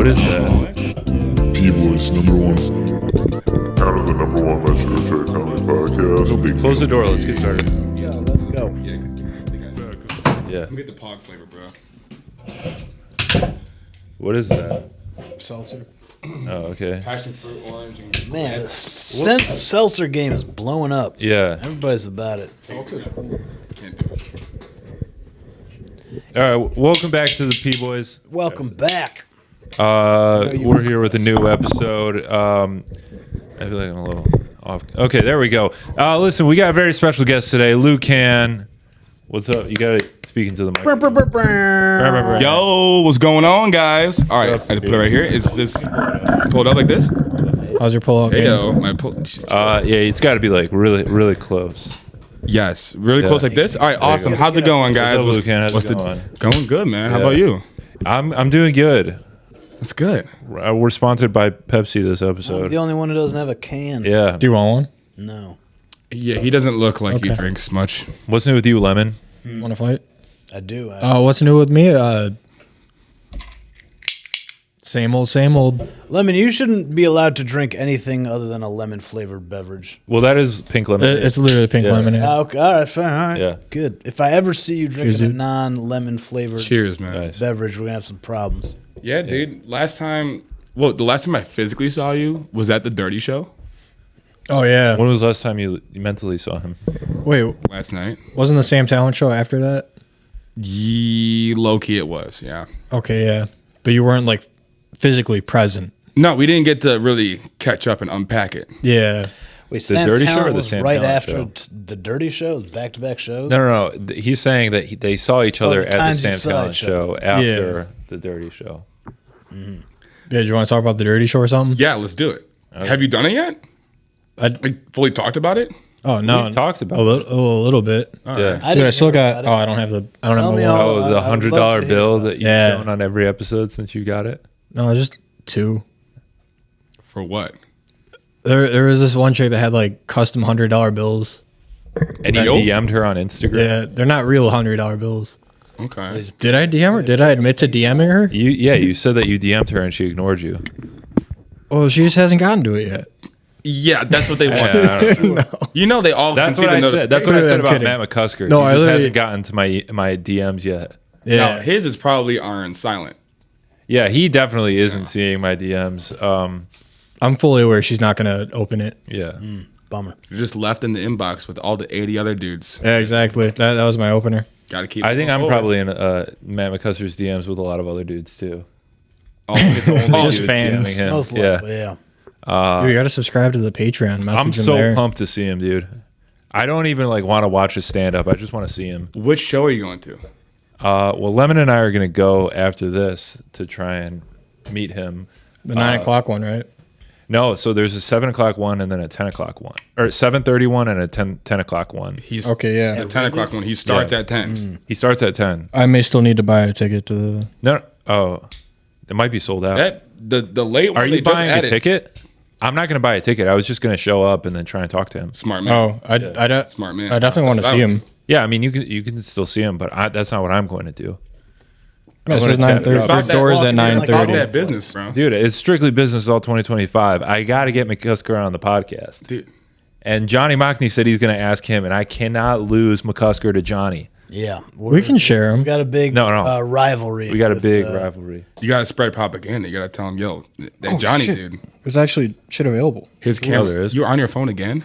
What is that? P-Boys, number one. Out of the number one Let's Sugar Shake Comedy Podcast. Close the door. Let's get started. Yeah, let's go. Yeah. Let me get the pog flavor, bro. What is that? Seltzer. Oh, okay. Passion fruit, orange, and Man, the seltzer game is blowing up. Yeah. Everybody's about it. salted. All right. Welcome back to the P-Boys. Welcome back. We're here with a new episode. I feel like I'm a little off. Okay, there we go. Listen, we got a very special guest today, Lucan. What's up? You got it speaking to the mic. Yo, what's going on, guys? All right, I had to put it right here. Is this pulled up like this? How's your pull-out Hey, game? yo, my pull. Yeah, it's got to be like really close. Yes, really close like this. All right, awesome. go. How's it going, guys? What's up, Lucan? How's it Going good, man. How Yeah. about you? I'm doing good. That's good. We're sponsored by Pepsi this I'm episode. the only one who doesn't have a can. Yeah. Do you want one? No. Yeah, he doesn't look like he Okay. drinks much. What's new with you, Lemon? Want to fight? I do. What's new with me? Same old. Lemon, you shouldn't be allowed to drink anything other than a lemon-flavored beverage. Well, that is pink lemonade. It's literally pink Yeah. lemonade. Okay, all right, fine, all right. Yeah. Good. If I ever see you drinking Cheers, a dude. non-lemon flavored Cheers, man. Nice. beverage, we're going to have some problems. Yeah, dude. The last time I physically saw you was at the Dirty Show Oh yeah. When was the last time you mentally saw him? Wait, last night. wasn't the Sam Talent show after that? Low key, it was. Yeah. Okay, yeah. But you weren't like physically present. No, we didn't get to really catch up and unpack it. Yeah. Wait, The Sam Dirty Show Talent or the was Sam right Talent after Show? the Dirty Show, back-to-back shows? No. He's saying that they saw each other the at the times you Sam saw Talent each show other. after the Dirty Show. Yeah, do you want to talk about the Dirty Show or something? Yeah, let's do it. Have you done it yet? Like fully talked about it? Oh no. We've talked about a little bit. Yeah. Dude, I still hear got. about Oh, it. I don't have Tell me my all- wallet. Oh, the I would love $100 to hear bill about that you've Yeah. shown on every episode since you got it. No, just two. For what? There was this one chick that had like custom $100 bills. And you Yo. DM'd her on Instagram. Yeah, they're not real $100 bills. Okay. Did I DM her? Did I admit to DMing her? You said that you DM'd her and she ignored you. Well, she just hasn't gotten to it yet. Yeah, that's what they want. Yeah, I don't know. You know they all That's can what see I the said. That's what I Literally, said I'm about kidding. Matt McCusker. No, he I just literally- hasn't gotten to my DMs yet. Yeah. No, his is probably on silent. Yeah, he definitely isn't seeing my DMs. I'm fully aware she's not going to open it. Yeah. Bummer. You're just left in the inbox with all the 80 other dudes. Yeah, exactly. That was my opener. Got to keep. I think it I'm forward. probably in Matt McCusker's DMs with a lot of other dudes too. Oh, it's only Just dudes. fans. DMing him. Most Yeah. likely, yeah. Dude, you got to subscribe to the Patreon. Message I'm him so there. pumped to see him, dude. I don't even want to watch his stand up. I just want to see him. Which show are you going to? Well, Lemon and I are going to go after this to try and meet him. The 9 o'clock one, right? No, so there's a 7 o'clock one and then a 10 o'clock one. Or 7:30 one and a 10 o'clock one. He's Okay, yeah. the 10 o'clock one. He starts Yeah. at 10. He starts at 10. I may still need to buy a ticket to the. No, it might be sold out. The late one. Are they you just buying a added. ticket? I'm not going to buy a ticket. I was just going to show up and then try and talk to him. Smart man. Oh, I Smart man. definitely want to That's see what I him. Yeah, I mean, you can still see him, but that's not what I'm going to do. Yeah, it gonna says chat 9:30. about that Doors walk at in, like, About 9:30. that business, bro. Dude, it's strictly business all 2025. I got to get McCusker on the podcast. Dude. And Johnny Mockney said he's going to ask him, and I cannot lose McCusker to Johnny. Yeah. We can share We him. got a big No. rivalry. We got a with, big rivalry. You got to spread propaganda. You got to tell him, yo, that Johnny shit. dude. There's actually shit available. His camera. there is. You're on your phone again?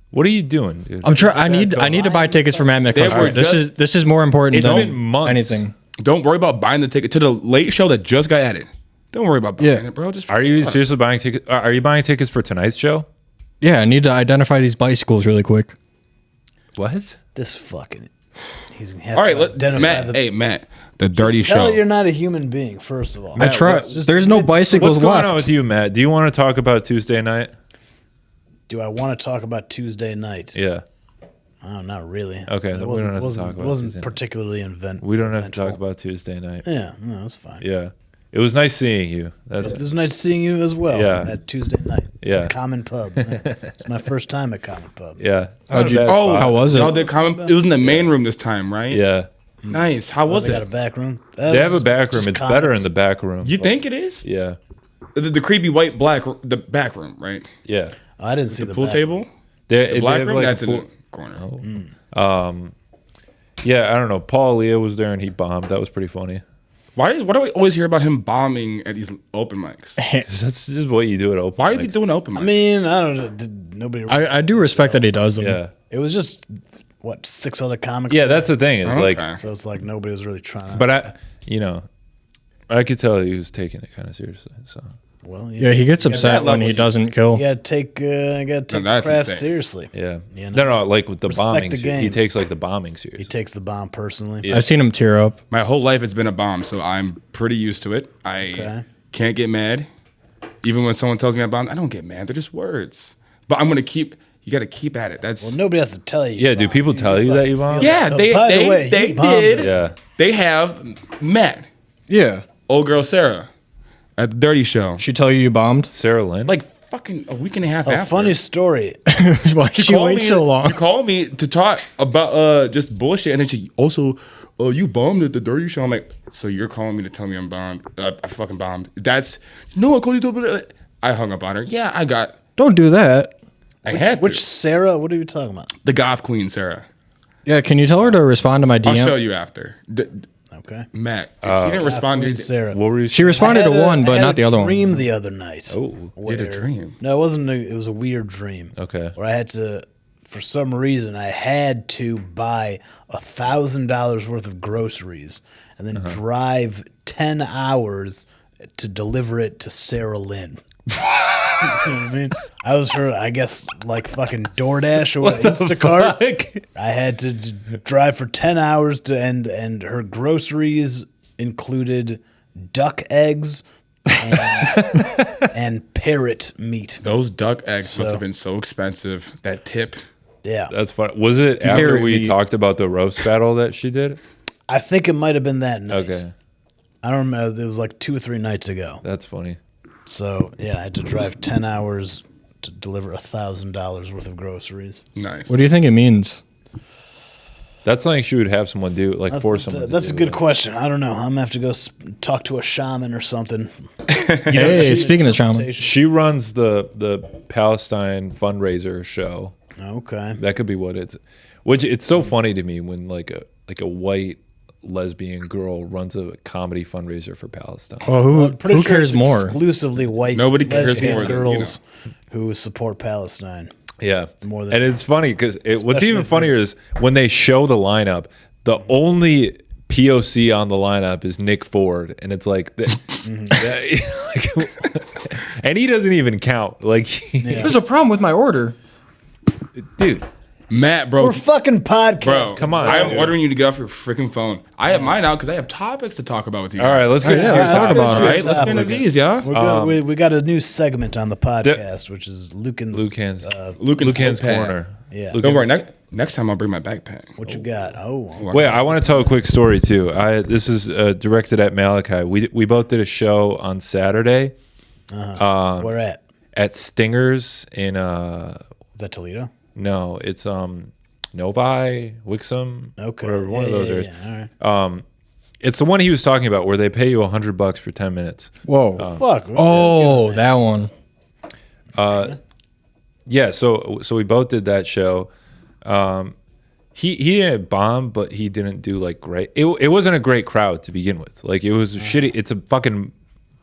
What are you doing, dude? I'm trying. I need to buy tickets for Matt They were McCusker. just- This is more important It's than been months. anything. Don't worry about buying the ticket to the late show that just got added. Don't worry about buying Yeah. it, bro. Just Are you seriously buying tickets? Are you buying tickets for tonight's show? Yeah, I need to identify these bicycles really quick. What? This fucking. He's gonna have All right, to let, identify Matt. the. Hey, Matt. The Dirty Tell Show. you're not a human being. First of all, I try. There's no bicycles What's going left. on with you, Matt? Do you want to talk about Tuesday night? Do I want to talk about Tuesday night? Yeah. Oh, not really. Okay, then we don't have to talk about wasn't Tuesday night. particularly We don't have to talk eventful. about Tuesday night. Yeah, no, that's fine. Yeah. It was nice seeing you. It was nice seeing you as well. Yeah. At Tuesday night. Yeah. At Common Pub. Yeah. It's my first time at Common Pub. Yeah. It's How'd not a you- bad oh, spot. how was it? Y'all did comment. It was in the main room this time, right? Yeah. Nice. How was They got a it? back room. They have a back room. It's better in the back room. You think it is? Yeah. The creepy white black the back room, right? Yeah. I didn't see The the pool back table. They The black have room. like a That's in pool- the corner. Yeah, I don't know. Paul Leo was there and he bombed. That was pretty funny. Why do we always hear about him bombing at these open mics? 'Cause that's just what you do at open. Why is he mics. doing open mics? I mean, I don't know. Did nobody. I do respect that he does them. Yeah. It was just what 6 other comics. Yeah, that's the thing. Is like, Okay. So it's like nobody was really trying. but I could tell he was taking it kind of seriously. So well, Yeah, he gets upset when he level, doesn't kill. You gotta take the that's craft insane. seriously. yeah, You know? no, like with the Respect bombing, the he game. takes like the bombing He seriously. takes the bomb personally. Yeah. I've seen him tear up. My whole life has been a bomb, so I'm pretty used to it. I Okay. can't get mad. Even when someone tells me I bombed, I don't get mad. They're just words. But I'm gonna keep. You got to keep at it. That's Well, nobody has to tell you. Yeah, do people tell you that you bombed? yeah. Oh, They by the they, way, they you bombed did. it. Yeah. They have met Yeah. old girl Sarah at the Dirty Show. She tell you bombed? Sarah Lynn. Like fucking a week and a half A after. funny story. Why did she called wait me- so long? You called me to talk about just bullshit, and then she also, you bombed at the Dirty Show. I'm like, so you're calling me to tell me I'm bombed? I fucking bombed. That's no, I called you to. I hung up on her. Yeah, Don't do that. I had Which to. Sarah? What are you talking about? The goth queen, Sarah. Yeah, can you tell her to respond to my I'll show DM? you after. Okay. Matt, if she didn't respond Queen to Sarah. what were you? She responded to one, I but had not the other a one. dream the other night. Oh, you had a dream. No, it wasn't. It was a weird dream. Okay. Where I had to, for some reason, I had to buy $1,000 worth of groceries and then drive 10 hours to deliver it to Sarah Lynn. You know what I mean? I was her, I guess, like fucking DoorDash or Instacart. Like, I had to drive for 10 hours to and her groceries included duck eggs and parrot meat. Those duck eggs must So- have been so expensive. That tip. Yeah. that's fun. Was it after Parrot we meat. talked about the roast battle that she did? I think it might have been that night. Okay, I don't remember. It was like 2 or 3 nights ago. that's funny. So, yeah, I had to drive 10 hours to deliver $1,000 worth of groceries. Nice. What do you think it means? That's something she would have someone do, like force someone. That's to a do good question. I don't know. I'm going to have to go talk to a shaman or something. Hey, speaking of shaman, She runs the Palestine fundraiser show. Okay. That could be what it's. Which it's so funny to me when like a white lesbian girl runs a comedy fundraiser for Palestine. well, I'm pretty who sure cares it's more? Exclusively white Nobody cares lesbian more than, you girls who support Palestine. Yeah, More than- and it's funny because what's Especially even if funnier is when they show the lineup. The only POC on the lineup is Nick Ford, and it's like, and he doesn't even count. Like, There's a problem with my order. dude, Matt, bro. We're fucking podcast. Bro, come on, I am dude. ordering you to get off your freaking phone. I have mine out because I have topics to talk about with you. all right, let's get yeah, into let's this. talk about All it. right, let's get into Topics. these, yeah. We're good. We got a new segment on the podcast, which is Lucan's. Lucan's Lucan's corner. Yeah. Don't worry. Next time I'll bring my backpack. What you got? Oh, Wait, I want to tell a quick story too. This is directed at Malachi. We both did a show on Saturday where at? Stingers in Is that Toledo? no, it's Novi, Wixom, Okay. whatever one of those are. Yeah, all right. It's the one he was talking about where they pay you $100 for 10 minutes. Whoa. Fuck. Oh, that one. Yeah, so we both did that show. He didn't bomb, but he didn't do like great. It wasn't a great crowd to begin with. Like it was shitty. It's a fucking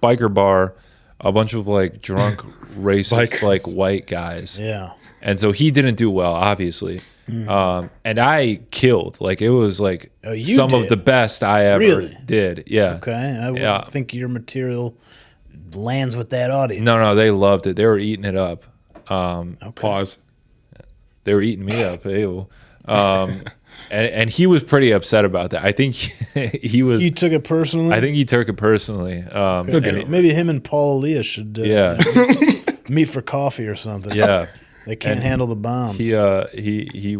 biker bar, a bunch of like drunk racist like white guys. Yeah. And so he didn't do well, obviously. And I killed. Like it was like Oh, you some of did? the best I ever Really? did. Yeah. Okay. I would Yeah. think your material lands with that audience. No, they loved it. They were eating it up. Pause. They were eating me up. Ew. And he was pretty upset about that. I think he was. He took it personally. I think he took it personally. Maybe him and Paul Leah should Yeah, meet for coffee or something. yeah. They can't handle the bombs. He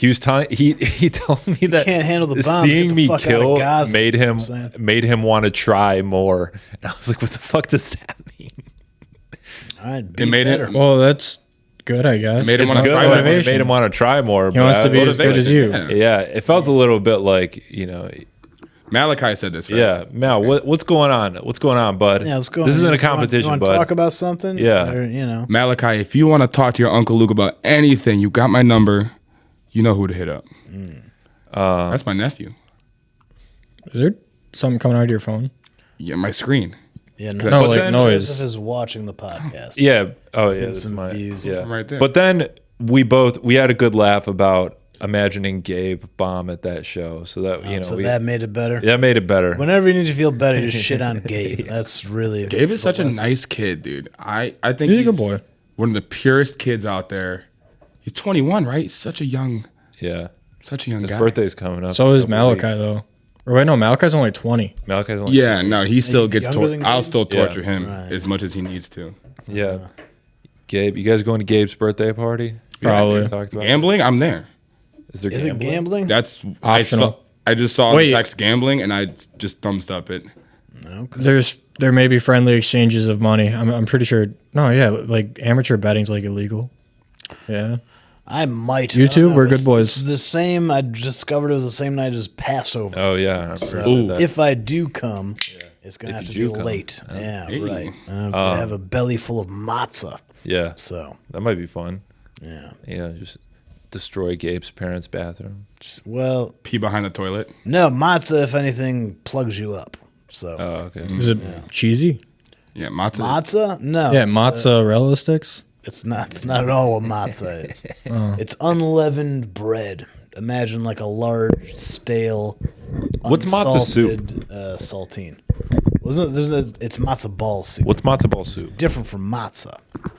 was telling he told me that can't handle the bombs, seeing get the me fuck out of kill Gaza, made you know him what I'm saying? made him want to try more. And I was like, what the fuck does that mean? All right. It made better. it. Well, that's good, I guess. Made him It's want to good. try It motivation. made him want to try more. He wants to be as good as you. Yeah, it felt a little bit like, Malachi said this, right? yeah. Mal, what's going on? What's going on, bud? Yeah, what's going This on? isn't a You competition, want to bud. talk about something? Yeah. Malachi, if you want to talk to your Uncle Luke about anything, you got my number. You know who to hit up. That's my nephew. Is there something coming out of your phone? Yeah, my screen. Yeah, No, But like then- noise. Joseph is watching the podcast. Yeah. Oh, yeah. Getting That's some my views. yeah. From right there. But then we had a good laugh about imagining Gabe bomb at that show. So that That made it better. that made it better. Whenever you need to feel better, just shit on Gabe. That's really Gabe is such a lesson. nice kid, dude. I think He's a good boy. One of the purest kids out there. He's 21, right? He's such a young Yeah. guy. His birthday's coming up. So in a is couple Malachi, weeks. though. Or wait, no, Malachi's only 20. Malachi's only Yeah, no, he still He's gets younger than I'll Gabe? still torture Yeah. him Right. as much as he needs to. Yeah. Gabe, you guys going to Gabe's birthday party? Probably. We talked about it. Gambling, I'm there. Is there Is it gambling? That's Optional. I just saw Wait. the text gambling and I just thumbs up it. Okay. There may be friendly exchanges of money. I'm pretty sure. No, yeah, like amateur betting's like illegal. Yeah. I might. You I don't two? know. We're good It's- boys. It's the same. I discovered it was the same night as Passover. Oh yeah. I've So heard that. if I do come, it's gonna If have to you be do come. late. Yeah, Hey. right. I have a belly full of matzah. Yeah. So That might be fun. yeah. Yeah, just destroy Gabe's parents' bathroom. Well, Pee behind the toilet. no matzah. If anything, plugs you up. So Oh, okay. Is it cheesy? Yeah, Matza. matzah? No. Yeah, it's, mozzarella sticks. It's not. It's not at all what matzah is. It's unleavened bread. Imagine like a large, stale, What's matzah soup? unsalted, saltine. It's matzah ball soup. What's matzo ball soup? Different from matzah, So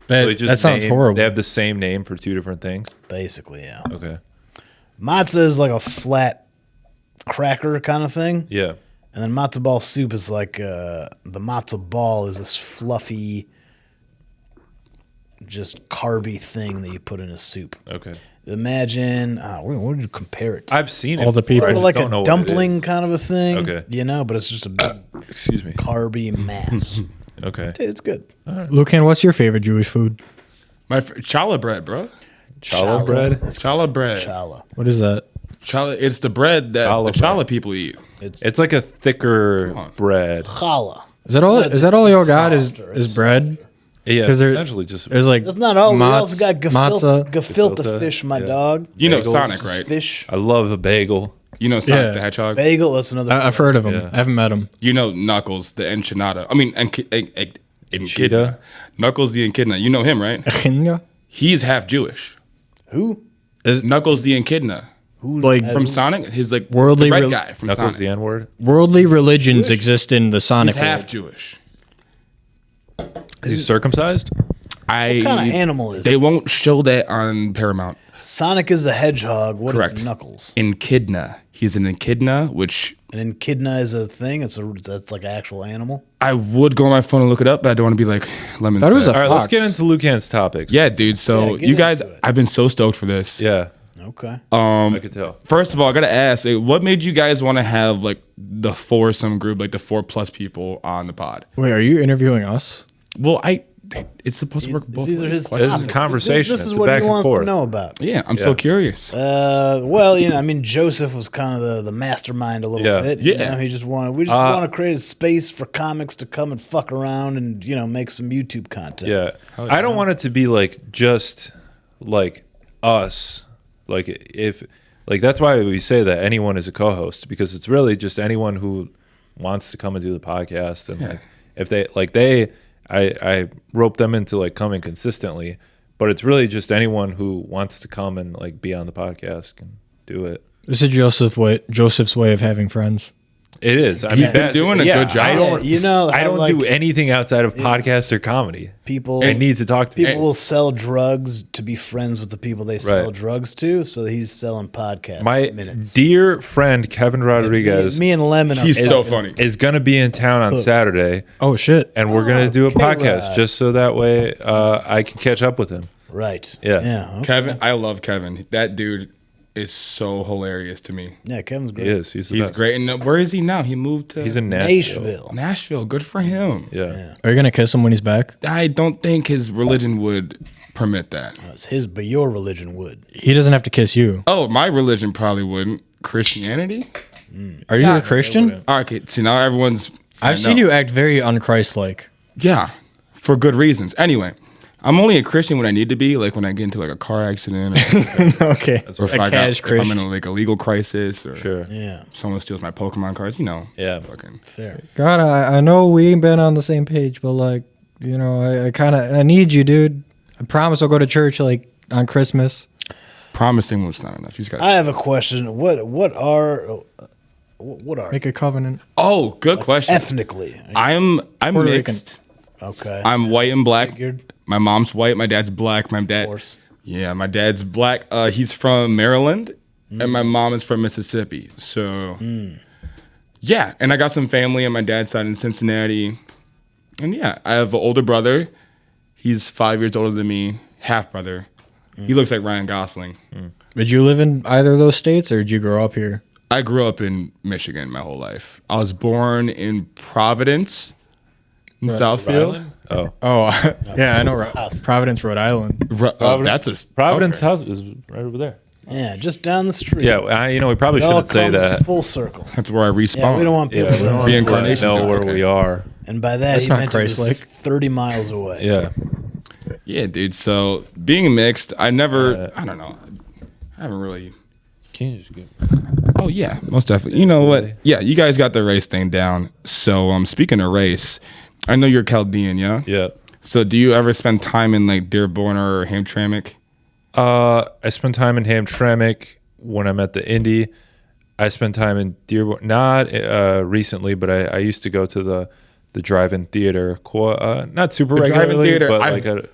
they just That sounds name- horrible. They have the same name for two different things. basically. Yeah. Okay. Matzah is like a flat cracker kind of thing, Yeah. and then matzah ball soup is like the matzah ball is this fluffy, just carby thing that you put in a soup. Okay. Imagine, what would you compare it to? I've seen it. All the before, people. I Sort of just like don't know a what it dumpling is. kind of a thing. Okay. But it's just a big Excuse me. carby mass. Okay. It's good. Lucan, what's your favorite Jewish food? My challah bread, bro. Challah bread. It's Challah bread. challah. What is that? Challah. It's the bread that Challah the challah bread. people eat. It's like a thicker on. bread. Challah. Is that all? No, Is that all y'all got? Is it's- bread? Yeah. 'Cause there- Essentially just. There's like That's not all. We matz- also got matzah. gefilte Gefilte, fish, my yeah. dog. You know Bagels. Sonic, right? Fish. I love a bagel. You know Sonic Yeah. the Hedgehog. Bagel. That's another. I've heard of him. Yeah. I haven't met him. You know Knuckles the enchilada. I mean, Enchilada? Echidna. Knuckles the Echidna. You know him, right? Echidna? He's half Jewish. Who? Knuckles the Echidna Who? Like from Sonic. He's like Worldly the red rel- guy from Knuckles Sonic. the N word. worldly religions exist in the Sonic He's half world. Jewish. Is he circumcised? What kind of animal is They it? won't show that on Paramount. Sonic is the hedgehog. What is Correct. Knuckles? Echidna. He's an echidna, which An echidna is a thing. That's like an actual animal. I would go on my phone and look it up, but I don't want to be like lemon. Thought it was said. a All right, let's fox. get into Lucan's topics. Yeah, dude. So Yeah, get you guys, into it. I've been so stoked for this. Yeah. Okay. I could tell. First of all, I gotta ask, like, what made you guys want to have like the foursome group, like the 4+ people on the pod? Wait, are you interviewing us? Well, it's supposed to work both These are ways. his This is a topics. conversation. This It's is a what back he and wants to forth. know about. Yeah, I'm so curious. Well, I mean, Joseph was kind of the mastermind a little Yeah. bit. Yeah. He just wanted. We just want to create a space for comics to come and fuck around and make some YouTube content. Yeah. I don't want it to be like just like us. Like if like that's why we say that anyone is a co-host, because it's really just anyone who wants to come and do the podcast, and like if I rope them into like coming consistently, but it's really just anyone who wants to come and like be on the podcast can do it. This is Joseph's way of having friends. It is. I He's mean, been doing a good job. I don't, I how, don't like, do anything outside of podcast or comedy. people. I need to talk to People people. will sell drugs to be friends with the people they sell Right. drugs to. So he's selling podcasts. My minutes. dear friend Kevin Rodriguez Me and Lemon. He's are so fucking- funny. is going to be in town on Saturday, Oh shit! and we're going to do a Okay, podcast Rod. just so that way I can catch up with him. Right. Yeah. Yeah. Okay. Kevin, I love Kevin. That dude is so hilarious to me. Yeah. Kevin's great. He is. He's the He's best. great. And where is he now? He moved to He's in Nashville. Nashville. Nashville. Good for him. Yeah. Are you gonna kiss him when he's back? I don't think his religion would permit that. It's his, but your religion would. He doesn't have to kiss you. Oh, my religion probably wouldn't. Christianity? Are you a Christian? Okay, see, now everyone's... I've seen you act very un-Christ-like. Yeah, for good reasons. Anyway, I'm only a Christian when I need to be, like when I get into like a car accident or, Okay. or if, if I'm in a, like a legal crisis or Sure. Yeah, someone steals my Pokemon cards, you know. Yeah. Fucking. fair. God, I know we ain't been on the same page, but like, you know, I kind of, I need you, dude. I promise I'll go to church like on Christmas. Promising was not enough. You just got. I have a question. What are Make a covenant. Oh, good question. ethnically? I'm Puerto Rican. mixed. Okay, I'm white and black. Figured. My mom's white. My dad's black. My dad. Of course. Yeah, my dad's black. He's from Maryland, and my mom is from Mississippi. So, yeah, and I got some family on my dad's side in Cincinnati, and yeah, I have an older brother. He's 5 years older than me, half brother. He looks like Ryan Gosling. Did you live in either of those states, or did you grow up here? I grew up in Michigan my whole life. I was born in Providence, in Southfield. Oh. Oh, yeah, I know. House. Providence, Rhode Island. That's a Providence okay. House is right over there. Yeah, just down the street. Yeah, we probably It all shouldn't say comes that. full circle. That's where I respawn. Yeah, we don't want people Yeah, we don't to want Reincarnation. to know where Okay. we are. And by that, That's he not meant it was Christ-like. 30 miles away. Yeah. Yeah, dude. So being mixed, I don't know. I haven't really. Can you just get... Oh yeah, most definitely. You know what? Yeah, you guys got the race thing down. So speaking of race, I know you're Chaldean, yeah? Yeah. So do you ever spend time in like Dearborn or Hamtramck? I spent time in Hamtramck when I'm at the Indy. I spent time in Dearborn, not recently, but I used to go to the drive-in theater, not super The drive-in regularly, theater, but I've- like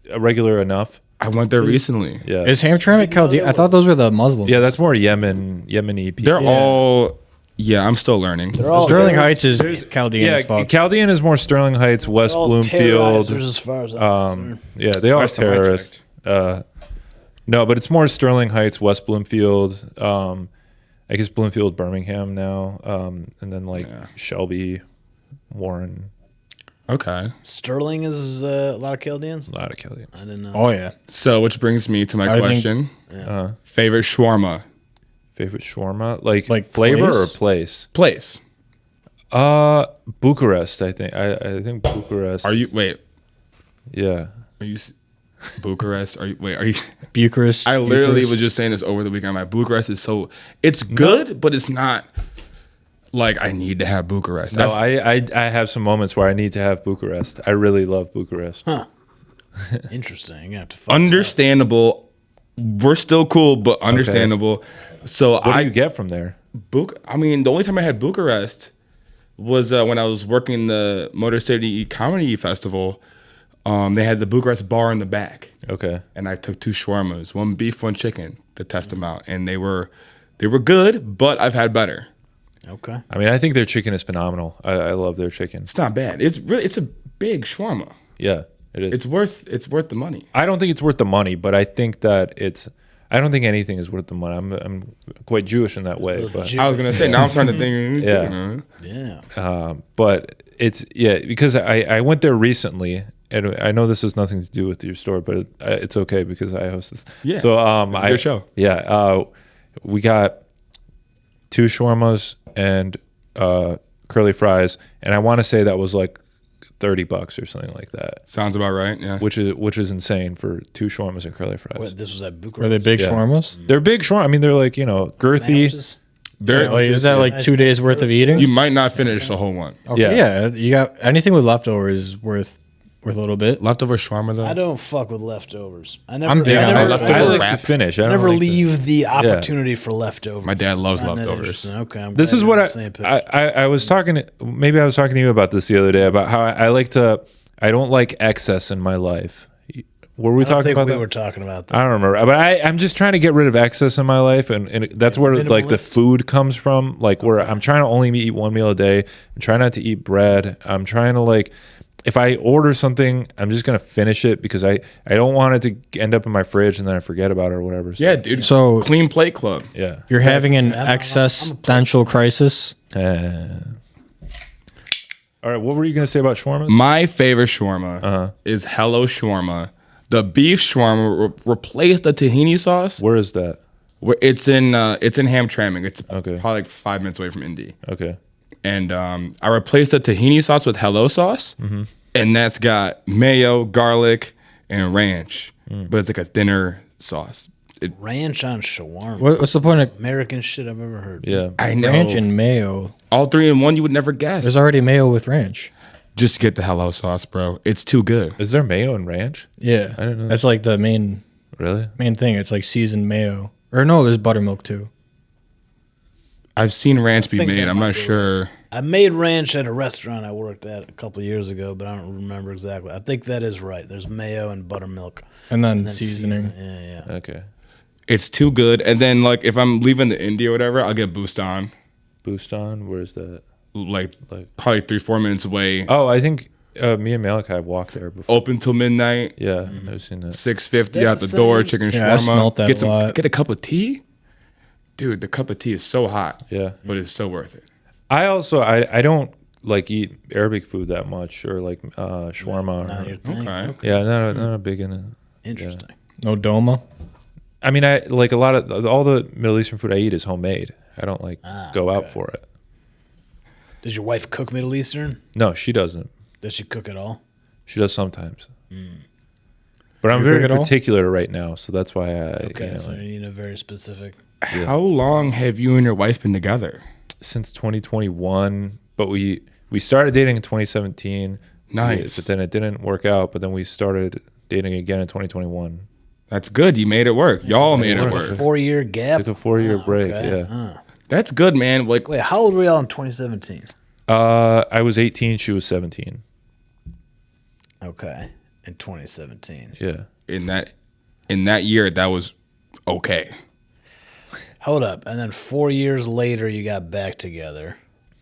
a regular enough. I went there recently. Yeah. Is Hamtramck Chaldean? I thought those were the Muslims. Yeah, that's more Yemeni people. They're all. Yeah, I'm still learning. They're all Sterling Heights is Chaldean as Yeah, fuck. Chaldean is more Sterling Heights, West all Bloomfield. terrorizers as far as I'm concerned. Yeah, they are Last time I terrorists. No, but it's more Sterling Heights, West Bloomfield. I guess Bloomfield, Birmingham now, and then like Shelby, Warren, Okay. Sterling is a lot of Chaldeans. a lot of Chaldeans. I didn't know. Oh yeah. So, which brings me to my I think- question: favorite shawarma Favorite shawarma, like Like flavor place? or place? place? Bucharest. I think Bucharest. Are you wait? Yeah. Are you Bucharest? Are you? Bucharest. I literally Bucharest. was just saying this over the weekend. My Bucharest is so it's good, but it's not like I need to have Bucharest. No, I have some moments where I need to have Bucharest. I really love Bucharest. Interesting. You're gonna have to find Understandable. We're still cool, but understandable. So What do you get from there? I mean, the only time I had Bucharest was when I was working the Motor City Comedy Festival. They had the Bucharest bar in the back, Okay. and I took 2 shawarmas, 1 beef, 1 chicken, to test them out, and they were good, but I've had better. Okay. I mean, I think their chicken is phenomenal. I love their chicken. It's not bad. It's a big shawarma. Yeah, it is. It's worth the money. I don't think it's worth the money, but I think that I don't think anything is worth the money. I'm quite Jewish in that way, but I was gonna say now I'm starting to think. Yeah. You know, Yeah. but it's because I went there recently, and I know this has nothing to do with your store, but it's okay because I host this. Yeah, So this is your show. Yeah. We got 2 shawarmas and curly fries, and I want to say that was like $30 or something like that, sounds about right. Yeah. which is insane for 2 shawarmas and curly fries. Wait, this was at Bucharest. Were they big Yeah. shawarmas? They're big shawarma. I mean, they're like girthy. Sandwiches? They're- Wait, is that like 2 days worth of eating? you might not finish the whole one. Okay, Yeah. yeah. You got anything with leftovers is worth a little bit. Leftover shawarma though. I don't fuck with leftovers. I never. I'm big I on never, leftover I like wrap. to finish. I don't never like to- leave the opportunity for leftovers. My dad loves Find that leftovers. interesting. Okay. I'm This glad is you're what on the same page. I was talking. Maybe I was talking to you about this the other day about how I like to. I don't like excess in my life. Were we I don't talking think about we that? were talking about that. I don't remember, but I'm just trying to get rid of excess in my life, and that's where like the Minimalist. food comes from. Like where I'm trying to only eat 1 meal a day. I'm trying not to eat bread. I'm trying to like, if I order something, I'm just gonna finish it because I don't want it to end up in my fridge and then I forget about it or whatever. Yeah, dude. So Clean plate club. Yeah. you're having an I'm excess-stential crisis. All right. What were you gonna say about shawarma? My favorite shawarma is Hello Shawarma. The beef shawarma replaced the tahini sauce. Where is that? It's in Hamtramck. It's Okay. probably like 5 minutes away from Indy. Okay. And I replaced the tahini sauce with hello sauce, and that's got mayo, garlic, and ranch. But it's like a thinner sauce. Ranch on shawarma. What's the point of American shit I've ever heard. Yeah. I know. ranch and mayo? All 3 in one, you would never guess. There's already mayo with ranch. Just get the hello sauce, bro. It's too good. Is there mayo and ranch? Yeah, I didn't know that's like the main Really? thing. It's like seasoned mayo, or no, there's buttermilk too. I've seen ranch be think made. that I'm might not be sure. I made ranch at a restaurant I worked at a couple of years ago, but I don't remember exactly. I think that is right. There's mayo and buttermilk. And then, And then seasoning. Yeah. Okay. It's too good. And then like if I'm leaving the Indy or whatever, I'll get Boost on. Boost on? Where's that? Like probably 3-4 minutes away. Oh, I think me and Malachi walked there before. Open till midnight. Yeah, I've seen that. $6.50 that out the the door. same? Chicken Yeah, I shawarma. smelt that a lot. Get a cup of tea. Dude, the cup of tea is so hot. Yeah. But it's so worth it. I also I don't like eat Arabic food that much or like shawarma. Not or, your thing. Okay. yeah, not a big in it. Interesting. No doma. I mean, I like a lot of all the Middle Eastern food I eat is homemade. I don't like go out okay. for it. Does your wife cook Middle Eastern? No, she doesn't. Does she cook at all? She does sometimes. But I'm You very cook at all? particular right now, so that's why I. Okay, you know, so you need a very specific. How long have you and your wife been together? since 2021, but we started dating in 2017. Nice. But then it didn't work out. But then we started dating again in 2021. That's good. You made it work. Y'all made it work. work. 4-year gap. Took a 4-year break. okay. Yeah. That's good, man. Like Wait, how old were y'all in 2017? I was 18. She was 17. Okay, in 2017. Yeah. in that year, that was okay. Hold up, and then 4 years later, you got back together,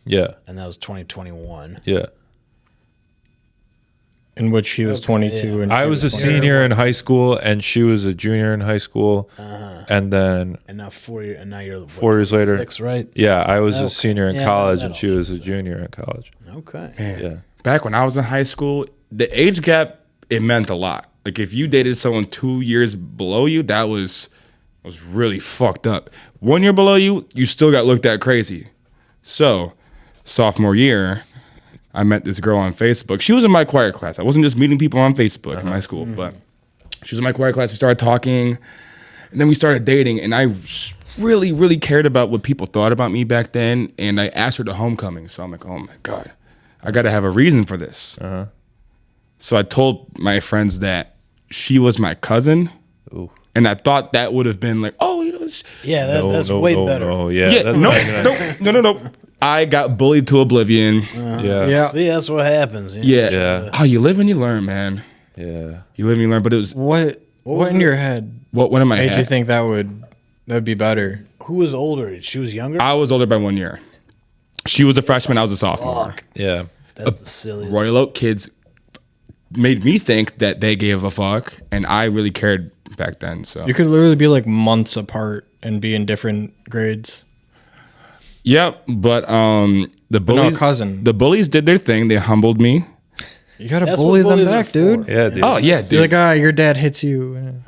Yeah. and that was 2021. Yeah. In which she was Okay, 22 yeah. and I she was a 20. senior in high school, and she was a junior in high school. And then, And now 4 years, and now you're 4 years later. 6, right? yeah, I was a Okay. senior in Yeah, college, that and she all was a makes sense. junior in college. Okay. Yeah. Back when I was in high school, the age gap, it meant a lot. Like if you dated someone 2 years below you, that was really fucked up. 1 year below you, you still got looked at crazy. So, sophomore year, I met this girl on Facebook. She was in my choir class. I wasn't just meeting people on Facebook in my school, but she was in my choir class. We started talking, and then we started dating, and I really, really cared about what people thought about me back then, and I asked her to homecoming. So I'm like, oh my God, I got to have a reason for this. So I told my friends that she was my cousin, Ooh. and I thought that would have been like, oh, you know, Yeah, that's way better. No, yeah. yeah, that's no, not gonna- no. I got bullied to oblivion. Yeah. Yeah. See, that's what happens. you know? Yeah. Yeah. Oh, you live and you learn, man. Yeah. You live and you learn. But it was What was in it? your head what am I? made you think that'd be better? Who was older? She was younger? I was older by 1 year. She was a freshman. I was a sophomore. Fuck. Yeah. That's the silliest. Royal Oak kids made me think that they gave a fuck, and I really cared back then. So You could literally be like months apart and be in different grades. yep. But the bullies, cousin. the bullies did their thing. They humbled me. You gotta That's bully what them bullies are back, dude. for. Yeah, dude. Oh yeah, Be dude. like, your dad hits you.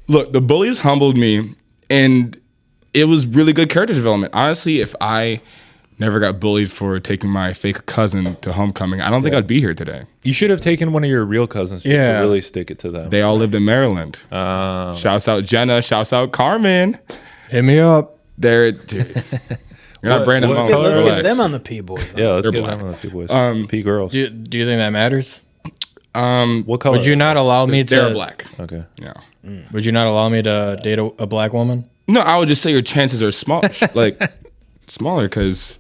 Look, the bullies humbled me, and it was really good character development. Honestly, if I never got bullied for taking my fake cousin to homecoming, I don't think I'd be here today. You should have taken one of your real cousins just Yeah. to really stick it to them. They all lived in Maryland. Shouts out Jenna. Shouts out Carmen. Hit me up. They're dude. You're not Brandon what Mullins. Let's color get Relax. them on the P boys. yeah, let's They're get black. them on the P-boys. P-girls. Do you think that matters? What color? Would you not allow me They're to? black. Okay. Yeah. Would you not allow me to date a black woman? No, I would just say your chances are small, like smaller, because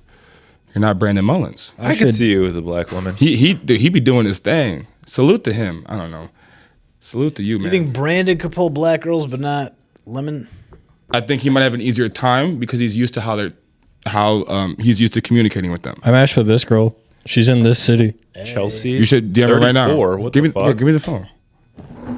you're not Brandon Mullins. I could see you with a black woman. He be doing his thing. Salute to him. I don't know. Salute to you, man. You think Brandon could pull black girls, but not Lemon? I think he might have an easier time because he's used to how he's used to communicating with them. I matched with this girl. She's in this city. Chelsea. You should DM her right now. 34, what give the me fuck? yeah, give me the phone.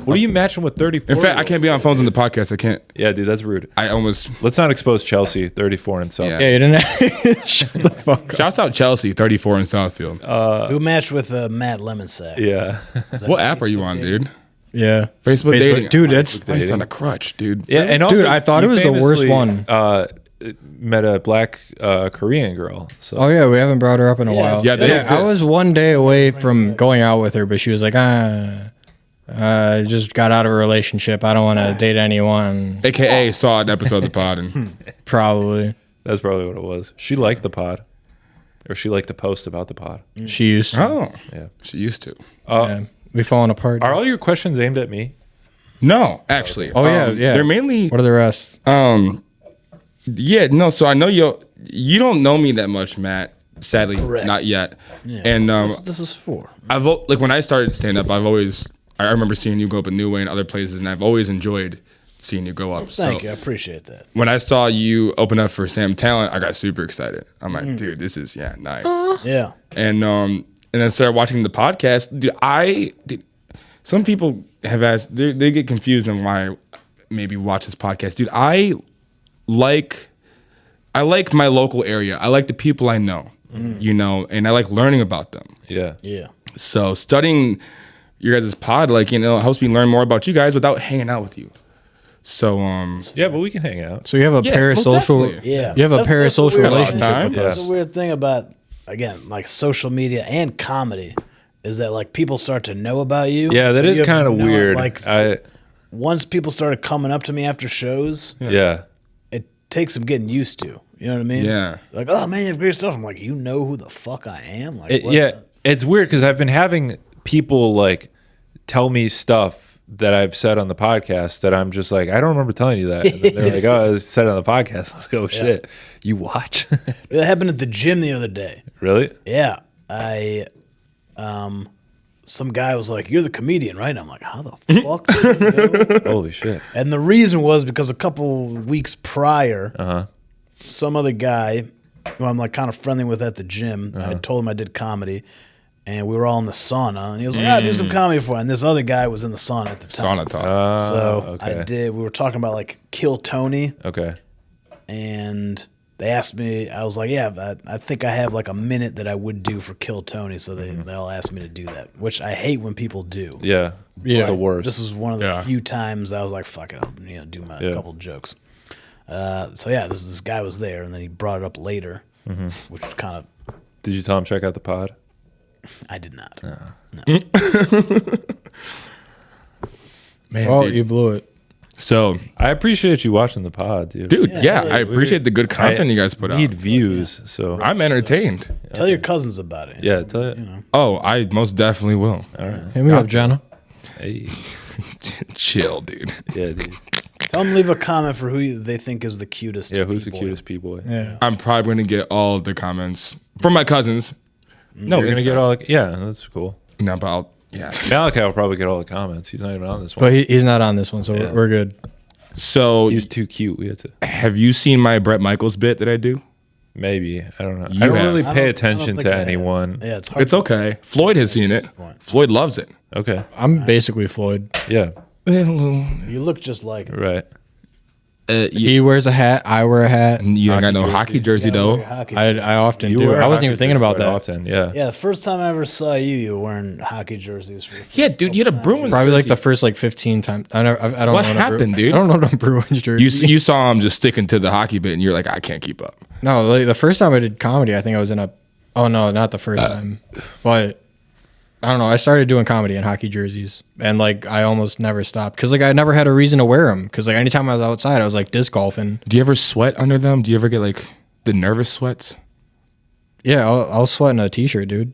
What are you matching with 34? In fact, I can't be on phones on the podcast. I can't. Yeah, dude, that's rude. I almost. Let's not expose Chelsea, 34 and Southfield. Yeah. Yeah, you didn't. Shut the fuck up. Shouts out Chelsea, 34 in Southfield. Who matched with Matt Lemonsack? Yeah. What app are you on, dude? Yeah. Facebook dating. Dude, that's Nice on a crutch, dude. Yeah, and also, Dude, I thought you it was the worst famously, one. Met a black Korean girl. So Oh yeah, we haven't brought her up in a while. Yeah, they exist. I was one day away from going out with her, but she was like, I just got out of a relationship. I don't want to date anyone. AKA saw an episode of the pod and Probably. that's probably what it was. She liked the pod, or she liked to post about the pod. She used to. oh, Yeah. she used to. Yeah. We falling apart. Are all your questions aimed at me? No, actually. Oh, yeah, yeah. They're mainly. What are the rest? Yeah, no. So I know you don't know me that much, Matt. Sadly, Correct. not yet. Yeah. And That's what this is for. I've like when I started stand up, I remember seeing you go up in New Way and other places, and I've always enjoyed seeing you go up. Thank so you. I appreciate that. when I saw you open up for Sam Talent, I got super excited. I'm like, dude, this is nice. Yeah. And then started watching the podcast. Dude, some people have asked, they get confused on why I maybe watch this podcast. Dude, I like my local area. I like the people I know, and I like learning about them. Yeah. Yeah. So studying your guys' pod, helps me learn more about you guys without hanging out with you. So, Yeah, but we can hang out. So you have a Yeah, most parasocial. definitely. Yeah. You have a That's the parasocial weird relationship thing. with That's us. the weird thing about, again, like social media and comedy is that like people start to know about you. Yeah, that but is you have kind of no- weird. Like once people started coming up to me after shows, Yeah. it takes some getting used to. You know what I mean? Yeah. Like, oh man, you have great stuff. I'm like, you know who the fuck I am? Like, what Yeah, the- it's weird because I've been having people like tell me stuff that I've said on the podcast that I'm just like, I don't remember telling you that. And then they're like, oh, I said it on the podcast. Let's go, shit. You watch? It happened at the gym the other day. Really? Yeah, some guy was like, "You're the comedian, right?" And I'm like, "How the fuck?" Did you know? Holy shit. And the reason was because a couple weeks prior, some other guy who I'm like kind of friendly with at the gym, I had told him I did comedy, and we were all in the sauna, and he was like, "I do some comedy for you." And this other guy was in the sauna at the time. sauna talk. So okay. I did. We were talking about like Kill Tony, Okay. and they asked me. I was like, "Yeah, I think I have like a minute that I would do for Kill Tony." So they all asked me to do that, which I hate when people do. Yeah. Yeah. The worst. This was one of the Yeah. few times I was like, "Fuck it, I'll do my couple jokes." So yeah, this guy was there, and then he brought it up later, which was kind of Did you tell him check out the pod? I did not. Man, Oh, dude. you blew it. So, I appreciate you watching the pod, dude. dude, yeah, hell I appreciate the good content you guys put out. Need views, so I'm entertained. Tell your cousins about it. yeah, tell it. Oh, I most definitely will. Hit me up, Jenna. Hey, Chill, dude. yeah, dude. Tell them to leave a comment for who they think is the cutest. Yeah, who's the P-boy. cutest p-boy? Yeah. I'm probably going to get all the comments from my cousins. No, You're gonna get all. Yeah, that's cool. No, but yeah. Malachi will probably get all the comments. He's not even on this one. But he's not on this one, so Yeah. we're good. So, He was too cute. We had to have you seen my Bret Michaels bit that I do? maybe. I don't know. You I don't have. really I pay don't attention think to I have. anyone. Yeah, it's hard. It's okay. Floyd has seen it. Floyd loves it. Okay. I'm basically Floyd. Yeah. You look just like him. Right. He wears a hat. I wear a hat. You ain't got no Hockey hockey jersey Yeah, wear though. your hockey I often You do. wear I wasn't hockey even thinking about quite that. often. Yeah. Yeah, the first time I ever saw you, you were wearing hockey jerseys. For the Yeah, first dude, you had a couple Bruins Probably like jersey. the first 15 times. I don't What know. happened, dude? I don't know the Bruins jersey. You saw him just sticking to the hockey bit, and you're like, I can't keep up. No, like the first time I did comedy, I think I was in a. Oh no, not the first time, but I don't know. I started doing comedy in hockey jerseys, and like I almost never stopped because like I never had a reason to wear them. Because like anytime I was outside, I was like disc golfing. Do you ever sweat under them? Do you ever get like the nervous sweats? Yeah, I'll sweat in a t-shirt, dude.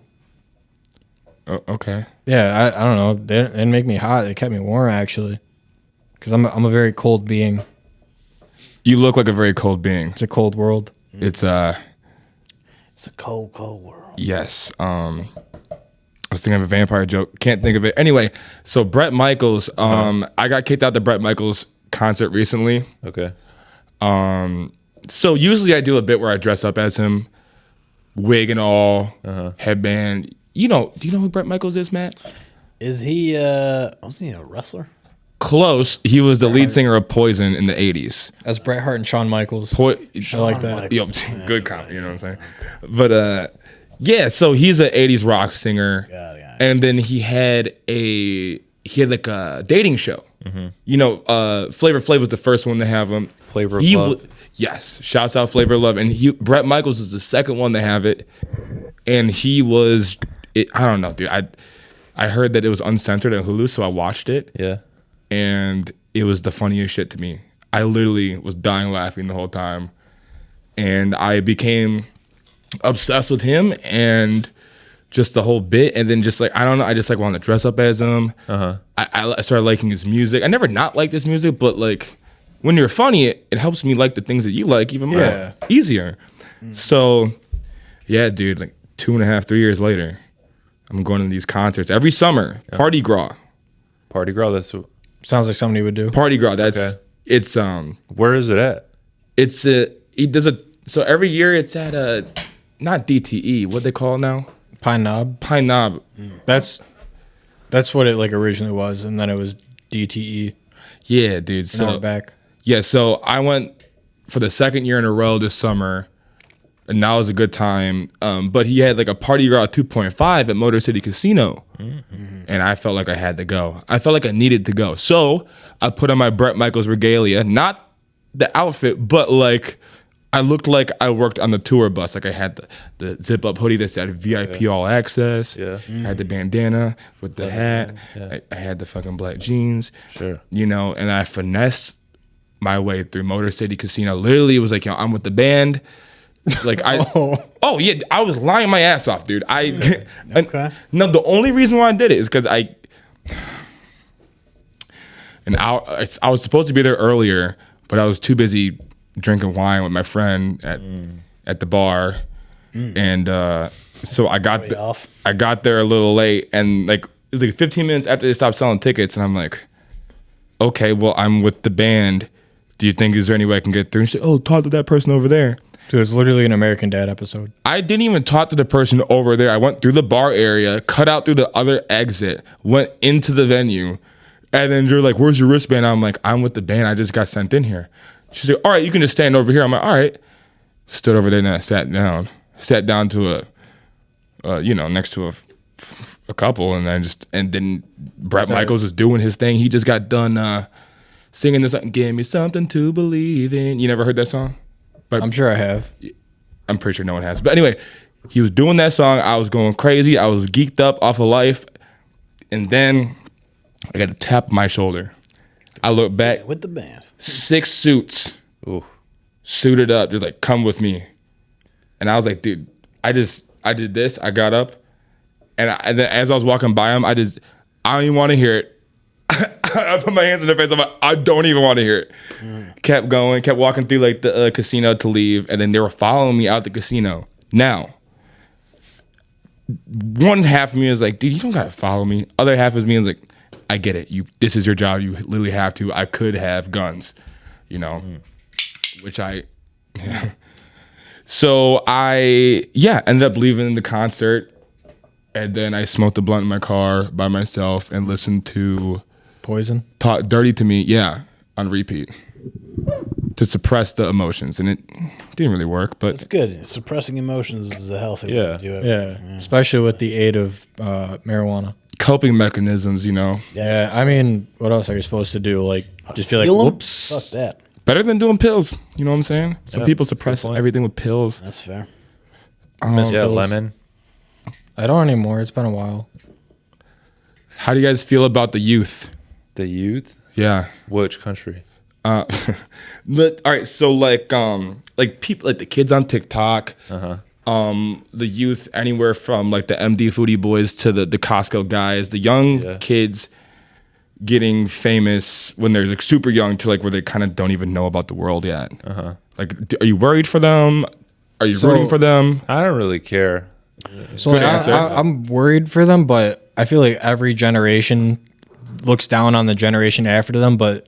Oh, okay. Yeah, I don't know. They didn't make me hot. They kept me warm actually, because I'm a very cold being. You look like a very cold being. It's a cold world. It's It's a cold, cold world. yes. I was thinking of a vampire joke. Can't think of it. Anyway, so Bret Michaels. I got kicked out the Bret Michaels concert recently. Okay. So usually I do a bit where I dress up as him, wig and all, headband. Do you know who Bret Michaels is, Matt? Is he? Wasn't he a wrestler? Close. He was the lead singer of Poison in the 80s. That's Bret Hart and Shawn Michaels. I like that. Yo, good comedy, you know what I'm saying? But yeah, so he's an 80s rock singer. And then he had like a dating show. You know, Flavor Flav was the first one to have him. Flavor of Love. Yes, shouts out Flavor of Love. And Bret Michaels is the second one to have it. And he was, I don't know, dude. I heard that it was uncensored on Hulu, so I watched it. Yeah. And it was the funniest shit to me. I literally was dying laughing the whole time. And I became obsessed with him and just the whole bit. And then just like, I don't know, I just like wanted to dress up as him. I started liking his music. I never not liked his music, but like when you're funny, it helps me like the things that you like even more. Easier. So yeah, dude, like 2.5, 3 years later, I'm going to these concerts every summer. Party Gras. Party Gras, that's what. Sounds like something he would do. Party Gras. That's it's Where is it at? It's he does a so every year it's at not DTE, what they call it now? Pine Knob. Pine Knob. That's what it like originally was, and then it was DTE. Yeah, dude. Now So we're back. yeah, so I went for the second year in a row this summer, and now was a good time. But he had like a Party Gras 2.5 at Motor City Casino, and I felt like I had to go. I felt like I needed to go, so I put on my Bret Michaels regalia, not the outfit, but like I looked like I worked on the tour bus. Like I had the zip up hoodie that said VIP All Access. I had the bandana with the hat. I had the fucking black jeans. You know, and I finessed my way through Motor City Casino. Literally, it was like, I'm with the band. Like I, oh yeah, I was lying my ass off, dude. No, the only reason why I did it is because I was supposed to be there earlier, but I was too busy drinking wine with my friend at the bar, and so I got there a little late, and like it was like 15 minutes after they stopped selling tickets, and I'm like, okay, well I'm with the band. Do you think is there any way I can get through? And she said, oh, talk to that person over there. Dude, it's literally an American Dad episode. I didn't even talk to the person over there. I went through the bar area, cut out through the other exit, went into the venue, and then you're like, where's your wristband? I'm like, I'm with the band. I just got sent in here. She said, all right, you can just stand over here. I'm like, all right. Stood over there and then I sat down. Sat down to next to a couple, and then Bret Michaels was doing his thing. He just got done singing this, give me something to believe in. You never heard that song? But I'm sure I have. I'm pretty sure no one has. But anyway, he was doing that song. I was going crazy. I was geeked up off of life. And then I got a tap on my shoulder. I look back. With the band. 6 suits. Ooh. Suited up. Just like, come with me. And I was like, dude, I did this. I got up. And then as I was walking by him, I don't even want to hear it. I put my hands in their face. I'm like, I don't even want to hear it. Kept going, kept walking through like the casino to leave, and then they were following me out the casino. Now, one half of me is like, dude, you don't gotta follow me. Other half of me is like, I get it. This is your job. You literally have to. I could have guns, which I. So I ended up leaving the concert, and then I smoked a blunt in my car by myself and listened to Poison. Talk Dirty to Me, on repeat to suppress the emotions, and it didn't really work. But it's good. Suppressing emotions is a healthy way to do it. Yeah, especially with the aid of marijuana. Coping mechanisms, Yeah, I mean, what else are you supposed to do? Like, just feel like, Feel 'em? whoops. Fuck that. Better than doing pills. You know what I'm saying? Some people suppress everything with pills. That's fair. Pills. Lemon. I don't anymore. It's been a while. How do you guys feel about the youth? The youth? Yeah. Which country? All right. So like people, like the kids on TikTok, the youth anywhere from like the MD Foodie boys to the Costco guys, the young kids getting famous when they're like super young to like where they kind of don't even know about the world yet. Like, are you worried for them? Are you rooting for them? I don't really care. So like, I'm worried for them, but I feel like every generation looks down on the generation after them. But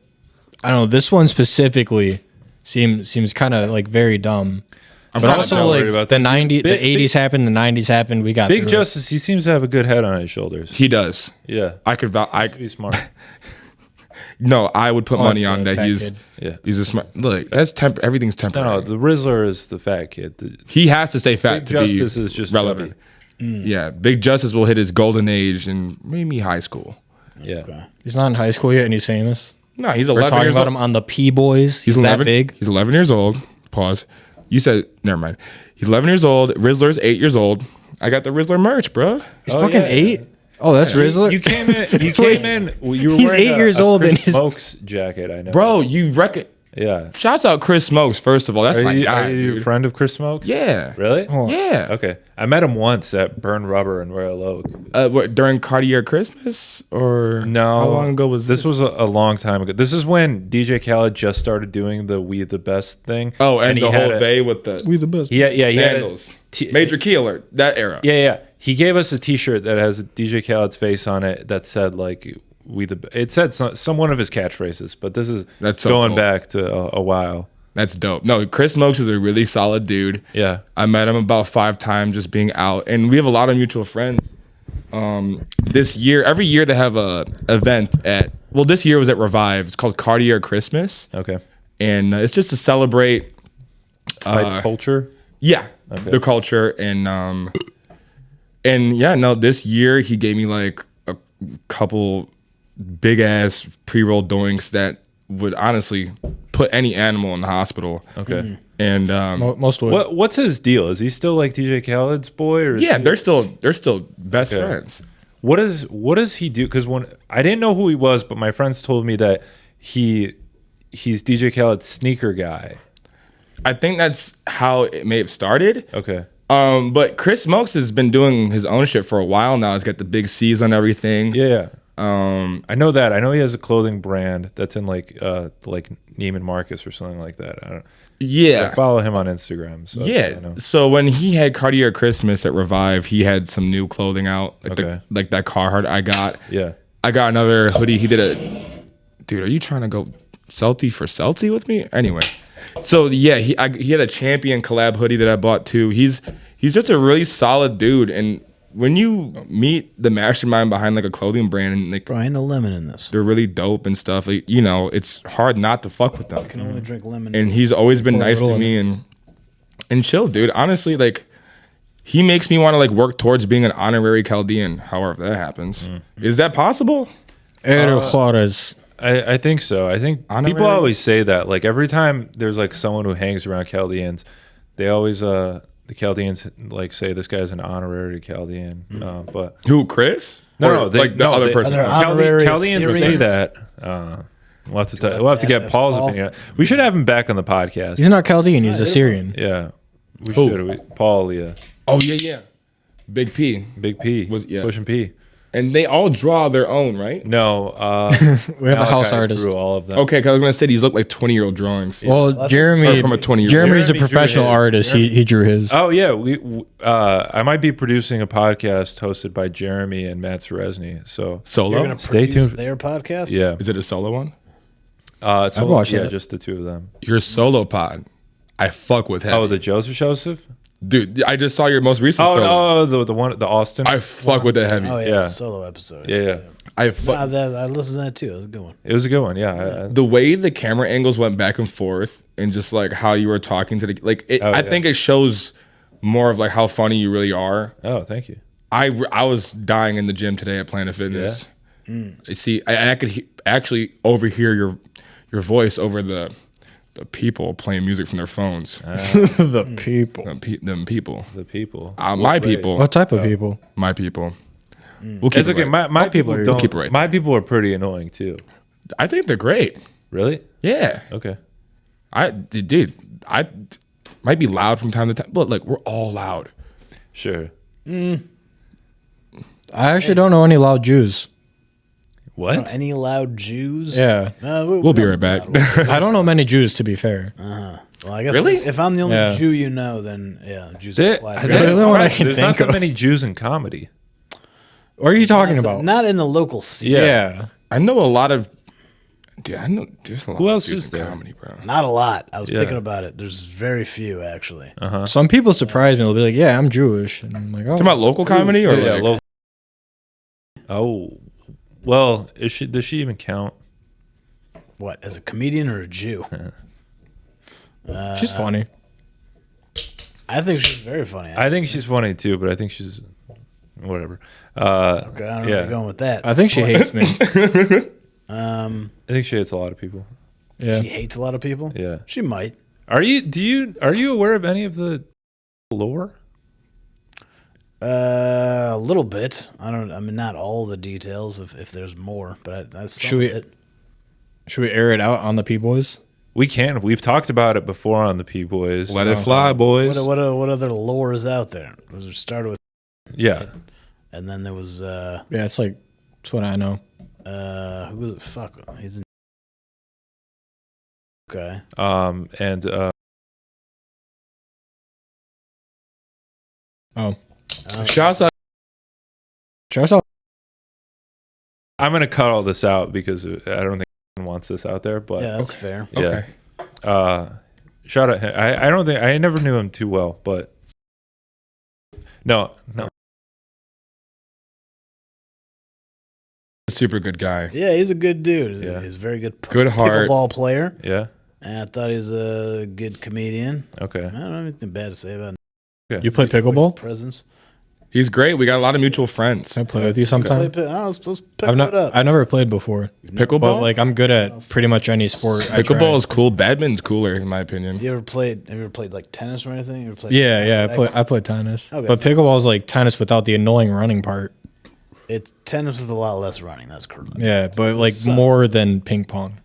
I don't know, this one specifically seems kind of like very dumb. But also like the 90s, the 80s happened, the 90s happened. We got Big Justice. He seems to have a good head on his shoulders. He does. Yeah, I could be smart. No, I would put money that's on the that fat kid. he's a smart. Look, that's everything's temporary. No, the Rizzler is the fat kid. He has to stay fat Big to Justice be is just relevant. Yeah, Big Justice will hit his golden age in maybe high school. Yeah. Okay. He's not in high school yet, and he's famous. No, he's We're 11 talking years about old. him on the Boiz. He's that 11, big. He's 11 years old. Pause. You said, never mind. He's 11 years old. Rizzler's 8 years old. I got the Rizzler merch, bro. He's fucking yeah. 8. Oh, that's Rizzler. You came in. You came in. You were He's wearing 8 years a old Chris and he's- Smokes jacket. I know. Bro, you reckon. Yeah. Shouts out Chris Smokes, first of all. That's Are my you, guy. are you a dude. friend of Chris Smokes? Yeah. Really? Oh. Yeah. Okay. I met him once at Burn Rubber in Royal Oak. What, during Cartier Christmas? Or No. how long ago was this? Was a long time ago. This is when DJ Khaled just started doing the "We the Best" thing. Oh, and he the had whole day with the We the best. He had sandals. a Major Key Alert, that era. Yeah. He gave us a T-shirt that has DJ Khaled's face on it that said like "We the." It said some one of his catchphrases, but this is That's so going cool. back to a while. That's dope. No, Chris Smokes is a really solid dude. Yeah. I met him about 5 times just being out, and we have a lot of mutual friends. This year, every year they have a event at. Well, this year was at Revive. It's called Cartier Christmas, Okay. and it's just to celebrate. Hype culture. Yeah, Okay. the culture and yeah, no, this year he gave me like a couple big ass pre-roll doinks that would honestly put any animal in the hospital. Okay. And Most would. What's his deal? Is he still like DJ Khaled's boy? Or is yeah, he- they're still best Okay. friends. What does he do? Because when I didn't know who he was, but my friends told me that he's DJ Khaled's sneaker guy. I think that's how it may have started. Okay. But Chris Smokes has been doing his own shit for a while now. He's got the big C's on everything. Yeah. I know that. I know he has a clothing brand that's in like Neiman Marcus or something like that. I don't. Yeah. I follow him on Instagram. So that's what I Yeah. know. So when he had Cartier Christmas at Revive, he had some new clothing out, like Okay. like that Carhartt I got. Yeah. I got another hoodie. He did a. Dude, are you trying to go Celty for Celty with me? Anyway, so yeah, he had a Champion collab hoodie that I bought too. He's just a really solid dude, and when you meet the mastermind behind like a clothing brand, and like Bro, ain't no lemon in this. they're really dope and stuff, like, you know, it's hard not to fuck with them. I can only drink lemon. And he's always been nice to little me and chill, dude. Honestly, like he makes me want to like work towards being an honorary Chaldean, however that happens. Is that possible? Eres Juarez. I think so. I think Honorary? people always say that. Like every time there's like someone who hangs around Chaldeans, they always the Chaldeans like say this guy's an honorary Chaldean. But Who, Chris? no, Or, no, like the other person. Other honorary Chaldeans say Syrians? that. We'll have to get Ask Paul's Paul. opinion. We should have him back on the podcast. He's not Chaldean. He's Assyrian. Yeah, we Who? should. Paul, yeah, Oh yeah. Big P. Big P, Yeah. Pushing P. And they all draw their own, right? No, We have a house Malachi artist. drew all of them. Okay, because I was gonna say these look like 20-year-old drawings. Well, Or Jeremy from a 20-year-old. Jeremy's a Jeremy drew professional his. artist. He drew his. Oh yeah, I might be producing a podcast hosted by Jeremy and Matt Seresny. So Solo? You're gonna Stay produce tuned. their podcast? yeah, Is it a solo one? so, watched yeah, that. just the two of them. Your solo pod. I fuck with heavy. Oh, the Joseph. Dude, I just saw your most recent Oh solo. no, the one, the Austin. I fuck with that heavy. Oh, yeah. Yeah. Solo episode. yeah. I Nah, fuck. I listened to that too. It was a good one. It was a good one. Yeah. The way the camera angles went back and forth and just like how you were talking to the like it, Oh, I yeah. think it shows more of like how funny you really are. Oh, thank you. I was dying in the gym today at Planet Fitness. See, I could actually overhear your voice over the people playing music from their phones. The people. Them people. The people. My people. What type of people? My people. We'll keep It's it okay. right. My people are- don't. keep it right. My people are pretty annoying too. I think they're great. Really? Yeah. Okay. Dude, I might be loud from time to time, but like we're all loud. Sure. I actually don't know any loud Jews. What? Any loud Jews? Yeah. We'll be right back. I don't know many Jews, to be fair. Well, I guess Really? if I'm the only Yeah. Jew you know, then yeah, Jews There- are quiet. that That's is the only one I correct. can There's not think that of. many Jews in comedy. What are you talking about? Not in the local scene. Yeah. I know a lot of. Dude, I know there's a lot. Who of else dudes is in there? Comedy, bro. Not a lot. I was Yeah. thinking about it. There's very few actually. Some people surprise me. They'll be like, "Yeah, I'm Jewish," and I'm like, "Oh, Talking about local comedy or Yeah. like, Local. Oh, well, does she even count? What, as a comedian or a Jew? She's funny. I think she's very funny. I think she's funny too, but I think she's whatever. Okay, I don't know where yeah. you're going with that. I think she hates me. I think she hates a lot of people. Yeah. She hates a lot of people. Yeah. She might. Are you aware of any of the lore? A little bit. I mean, not all the details. If there's more, but that's some of it. Should we air it out on the P-Boys? We can. We've talked about it before on the P-Boys. Let it fly, boys. What other lore is out there? It started with, Yeah. and then there was Yeah, it's like that's what I know. who was it? Fuck, he's in. Okay. And Shouts out. Shouts out. I'm gonna cut all this out because I don't think anyone wants this out there. But Yeah, that's fair. yeah. Shout out him. I don't think I never knew him too well, but no. Super good guy. Yeah, he's a good dude. Yeah. He's a very good. Good heart. Pickleball player. Yeah. And I thought he was a good comedian. Okay. I don't have anything bad to say about him. You play pickleball? Presence. He's great. We got a lot of mutual friends. Can I play with you sometime? Let's pick it up. I've never played before, Pickleball? but like I'm good at pretty much any sport. I Pickleball try. is cool. Badminton's cooler, in my opinion. Have you ever played like tennis or anything? You ever played Yeah. I play tennis, Okay, but so- pickleball is like tennis without the annoying running part. It's tennis with a lot less running. That's correct. Yeah, but like So- more than ping pong.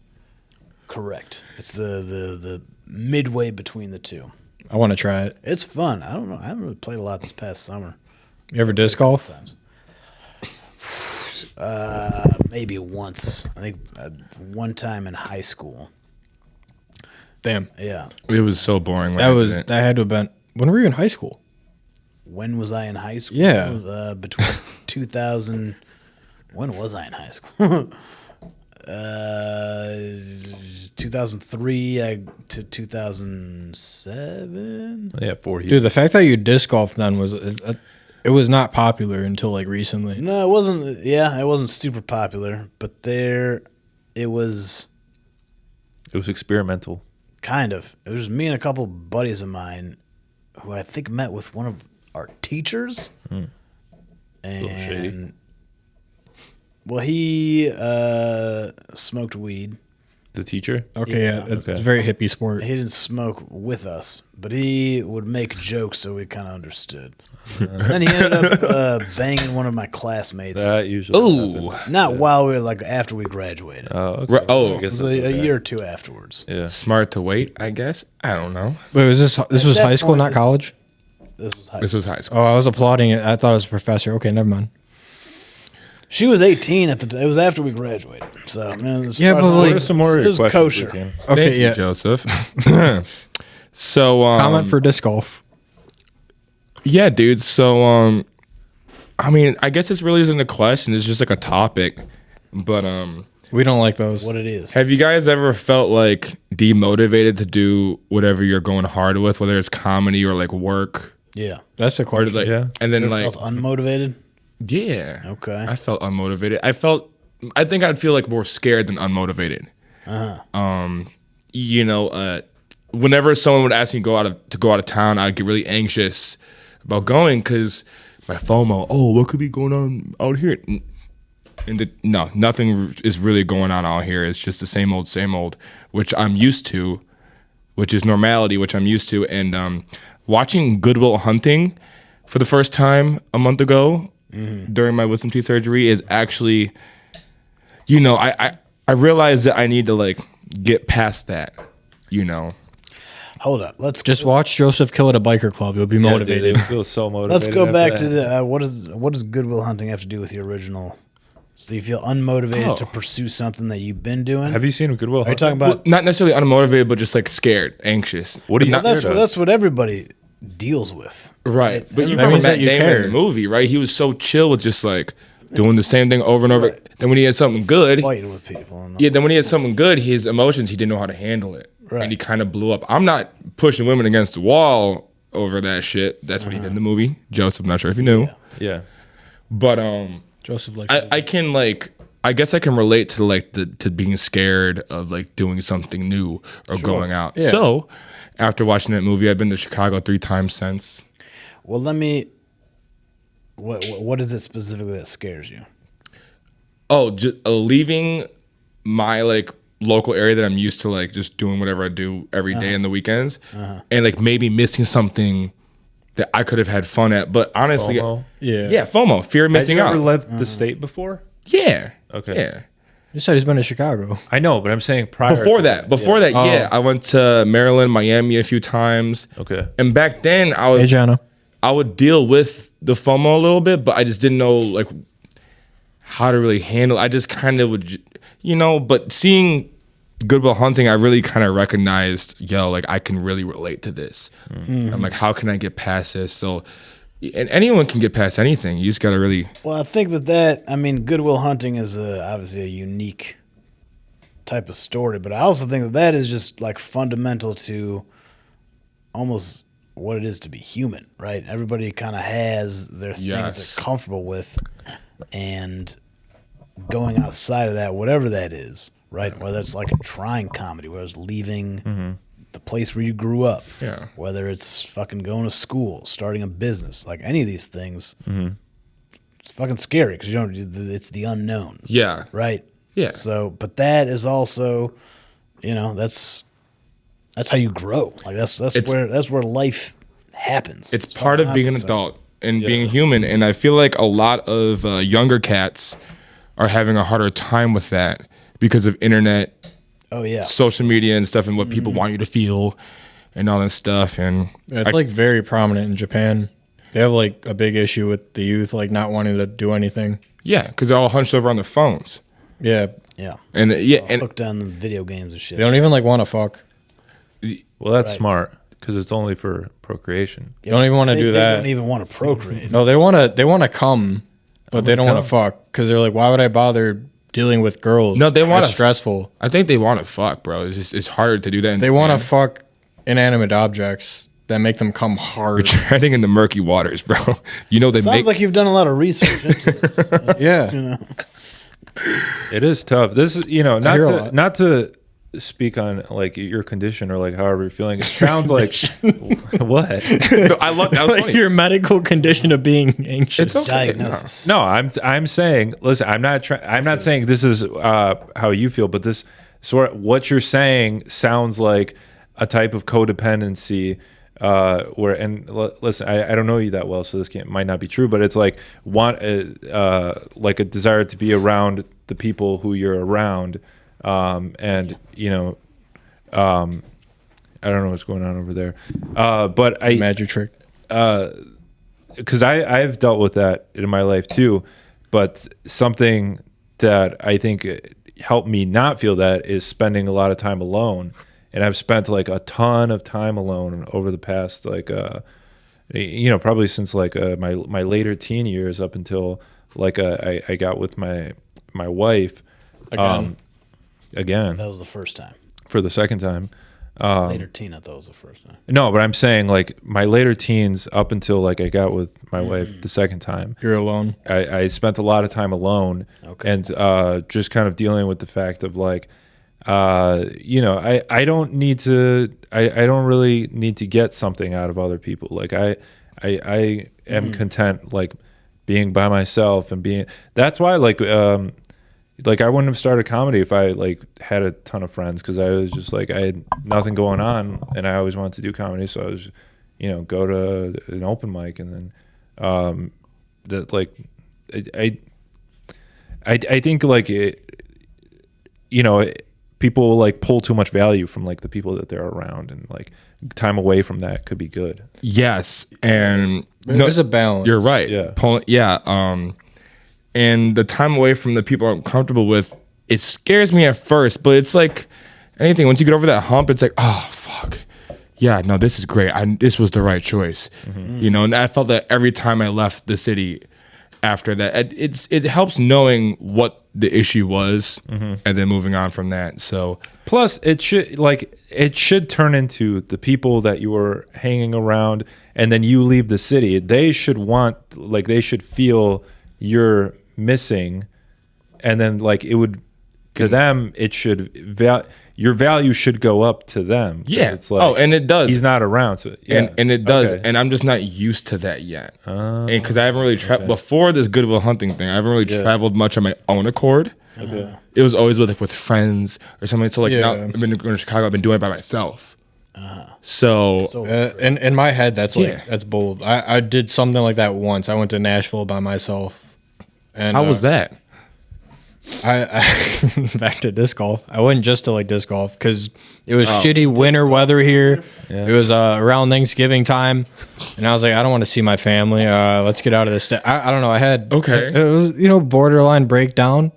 Correct. It's the midway between the two. I want to try it. It's fun. I don't know. I haven't really played a lot this past summer. You ever disc golf? Times. Maybe once. I think one time in high school. Damn, Yeah. It was so boring. When that I was did it. that had to have been. When were you in high school? When was I in high school? Yeah. Between 2000. When was I in high school? 2003 to 2007. Yeah, 4 years. Dude, the fact that you disc golf then was it was not popular until like recently. No, it wasn't. Yeah, it wasn't super popular, but it was It was experimental. kind of. It was me and a couple buddies of mine who I think met with one of our teachers. little shady. And well, he smoked weed. The teacher. Okay, yeah, Yeah. it's Okay. a very hippie sport. He didn't smoke with us, but he would make jokes, so we kind of understood. Then he ended up banging one of my classmates. That usually. Ooh. Not while we were like after we graduated. Oh. Okay. Right, oh. I guess It was that's a okay. year or two afterwards. Yeah. Smart to wait, I guess. I don't know. Wait, was this was that high school, point, not college? This was high This was high school. Oh, I was applauding it. I thought it was a professor. Okay, never mind. She was 18 at the time. It was after we graduated. So, man, as Yeah, far but as- like- What are some more it was questions? kosher. Lucan? Okay, Thank yeah. you, Joseph. So, Comment for disc golf. yeah, dude. So, I mean, I guess this really isn't a question. It's just like a topic. But, We don't like those. What it is. have you guys ever felt like demotivated to do whatever you're going hard with, whether it's comedy or like work? Yeah. That's a Or question. like, Yeah. and then You ever like, felt unmotivated? yeah. Okay. I felt unmotivated. I think I'd feel like more scared than unmotivated. You know, whenever someone would ask me to go out of town, I'd get really anxious about going because my FOMO. Oh, what could be going on out here? No, nothing is really going on out here. It's just the same old, which I'm used to, which is normality, which I'm used to. And watching Good Will Hunting for the first time a month ago during my wisdom teeth surgery is actually, you know, I realized that I need to like get past that, you know. Hold up. Let's Just watch Joseph kill at a biker club. You'll be Yeah, dude, motivated. they feel so motivated. Let's go after back that. to the what does Goodwill Hunting have to do with the original? So you feel unmotivated Oh. to pursue something that you've been doing? Have you seen Goodwill? Are you talking Well, about? not necessarily unmotivated, but just like scared, anxious. What do you? That's what everybody deals with. Right. But you That remember means that Matt you Damon care. in the movie, right? He was so chill with just like doing the same thing over and over. Right. Then when he had something good, Fighting with people. And yeah, then when he had something good, his emotions, he didn't know how to handle it. Right. And he kind of blew up. I'm not pushing women against the wall over that shit. That's what he did in the movie. Joseph, not sure if you knew. Yeah. Yeah. But Joseph likes I can like I guess I can relate to like to being scared of like doing something new or going out. Yeah. So after watching that movie, I've been to Chicago 3 times since. Well, what is it specifically that scares you? Oh, just leaving my like local area that I'm used to, like just doing whatever I do every day in the weekends, and like maybe missing something that I could have had fun at. But honestly, FOMO? yeah, FOMO, fear of Have missing you out. ever left the state before? Yeah. Okay. Yeah. You said he's been to Chicago. I know, but I'm saying prior. Before to that, Oh. yeah, I went to Maryland, Miami a few times. Okay. And back then, Hey, Jana. I would deal with the FOMO a little bit, but I just didn't know like how to really handle. I just kind of would, But seeing Good Will Hunting, I really kind of recognized, like I can really relate to this. I'm like, how can I get past this? So, and anyone can get past anything. You just gotta really. Well, I think Good Will Hunting is obviously a unique type of story, but I also think that is just like fundamental to almost what it is to be human, right? Everybody kind of has their thing that Yes. they're comfortable with, and going outside of that, whatever that is, right? Whether it's like a trying comedy, whether it's leaving the place where you grew up, Yeah. whether it's fucking going to school, starting a business, like any of these things, it's fucking scary because it's the unknown, Yeah. right? Yeah. So, but that is also, that's how you grow. Like that's where life happens. It's part of being an adult and being human. And I feel like a lot of younger cats are having a harder time with that because of internet, Oh yeah. social media and stuff, and what people want you to feel and all that stuff. And Yeah, it's like very prominent in Japan. They have like a big issue with the youth like not wanting to do anything. yeah, because they're all hunched over on their phones. Yeah. Yeah. And and Hooked on the video games and shit. They don't even like want to fuck. Well, that's Right. smart because it's only for procreation. They don't even want to do They that. don't even want to procreate. No, they want to come, but they don't want to fuck because they're like, why would I bother dealing with girls? No, they wanna- It's stressful. I think they want to fuck, bro. It's harder to do that. They want to fuck inanimate objects that make them come hard. treading in the murky waters, bro. They Sounds make like you've done a lot of research into this. Yeah. It is tough. This is, hear a lot. not to speak on like your condition or like however you're feeling. It sounds like what? I love that was Like funny. your medical condition of being anxious. It's okay. Diagnosis. No, I'm saying. Listen, I'm not saying this is how you feel, but this sort of what you're saying sounds like a type of codependency. Listen, I don't know you that well, so this might not be true, but it's like like a desire to be around the people who you're around, and I don't know what's going on over there, but Magic trick. because I've dealt with that in my life too, but something that I think helped me not feel that is spending a lot of time alone. And I've spent like a ton of time alone over the past probably since like my later teen years up until like I got with my wife again That was the first time. for the second time. Later teen, I thought was the first time. No, but I'm saying like my later teens up until like I got with my wife the second time. You're alone. I spent a lot of time alone and just kind of dealing with the fact of like, I don't need to, I don't really need to get something out of other people. Like I am content like being by myself and that's why like I wouldn't have started comedy if I like had a ton of friends, because I was just like I had nothing going on and I always wanted to do comedy, so I was go to an open mic and then that like I think like people like pull too much value from like the people that they're around, and like time away from that could be good. Yes, and There's a balance. You're right. Yeah. And the time away from the people I'm comfortable with, it scares me at first, but it's like anything. Once you get over that hump, it's like, oh fuck, yeah, no, this is great. This was the right choice. And I felt that every time I left the city after that. It helps knowing what the issue was and then moving on from that. So plus it should turn into the people that you were hanging around, and then you leave the city. They should feel you're missing and then like it would to them it should your value should go up to them. Yeah. It's like, and it does. He's not around, so yeah. And it does. Okay. And I'm just not used to that yet. And because I haven't really traveled before this Good Will Hunting thing, I haven't really traveled much on my own accord. Okay. It was always with friends or something. So like now Yeah. I've been going to Chicago. I've been doing it by myself. So in my head, that's like that's bold. I did something like that once. I went to Nashville by myself. And how was that? I back to disc golf. I went just to like disc golf because it was shitty winter weather here. Yeah. It was around Thanksgiving time, and I was like, I don't want to see my family. Let's get out of this. I don't know. I had Okay. It was borderline breakdown.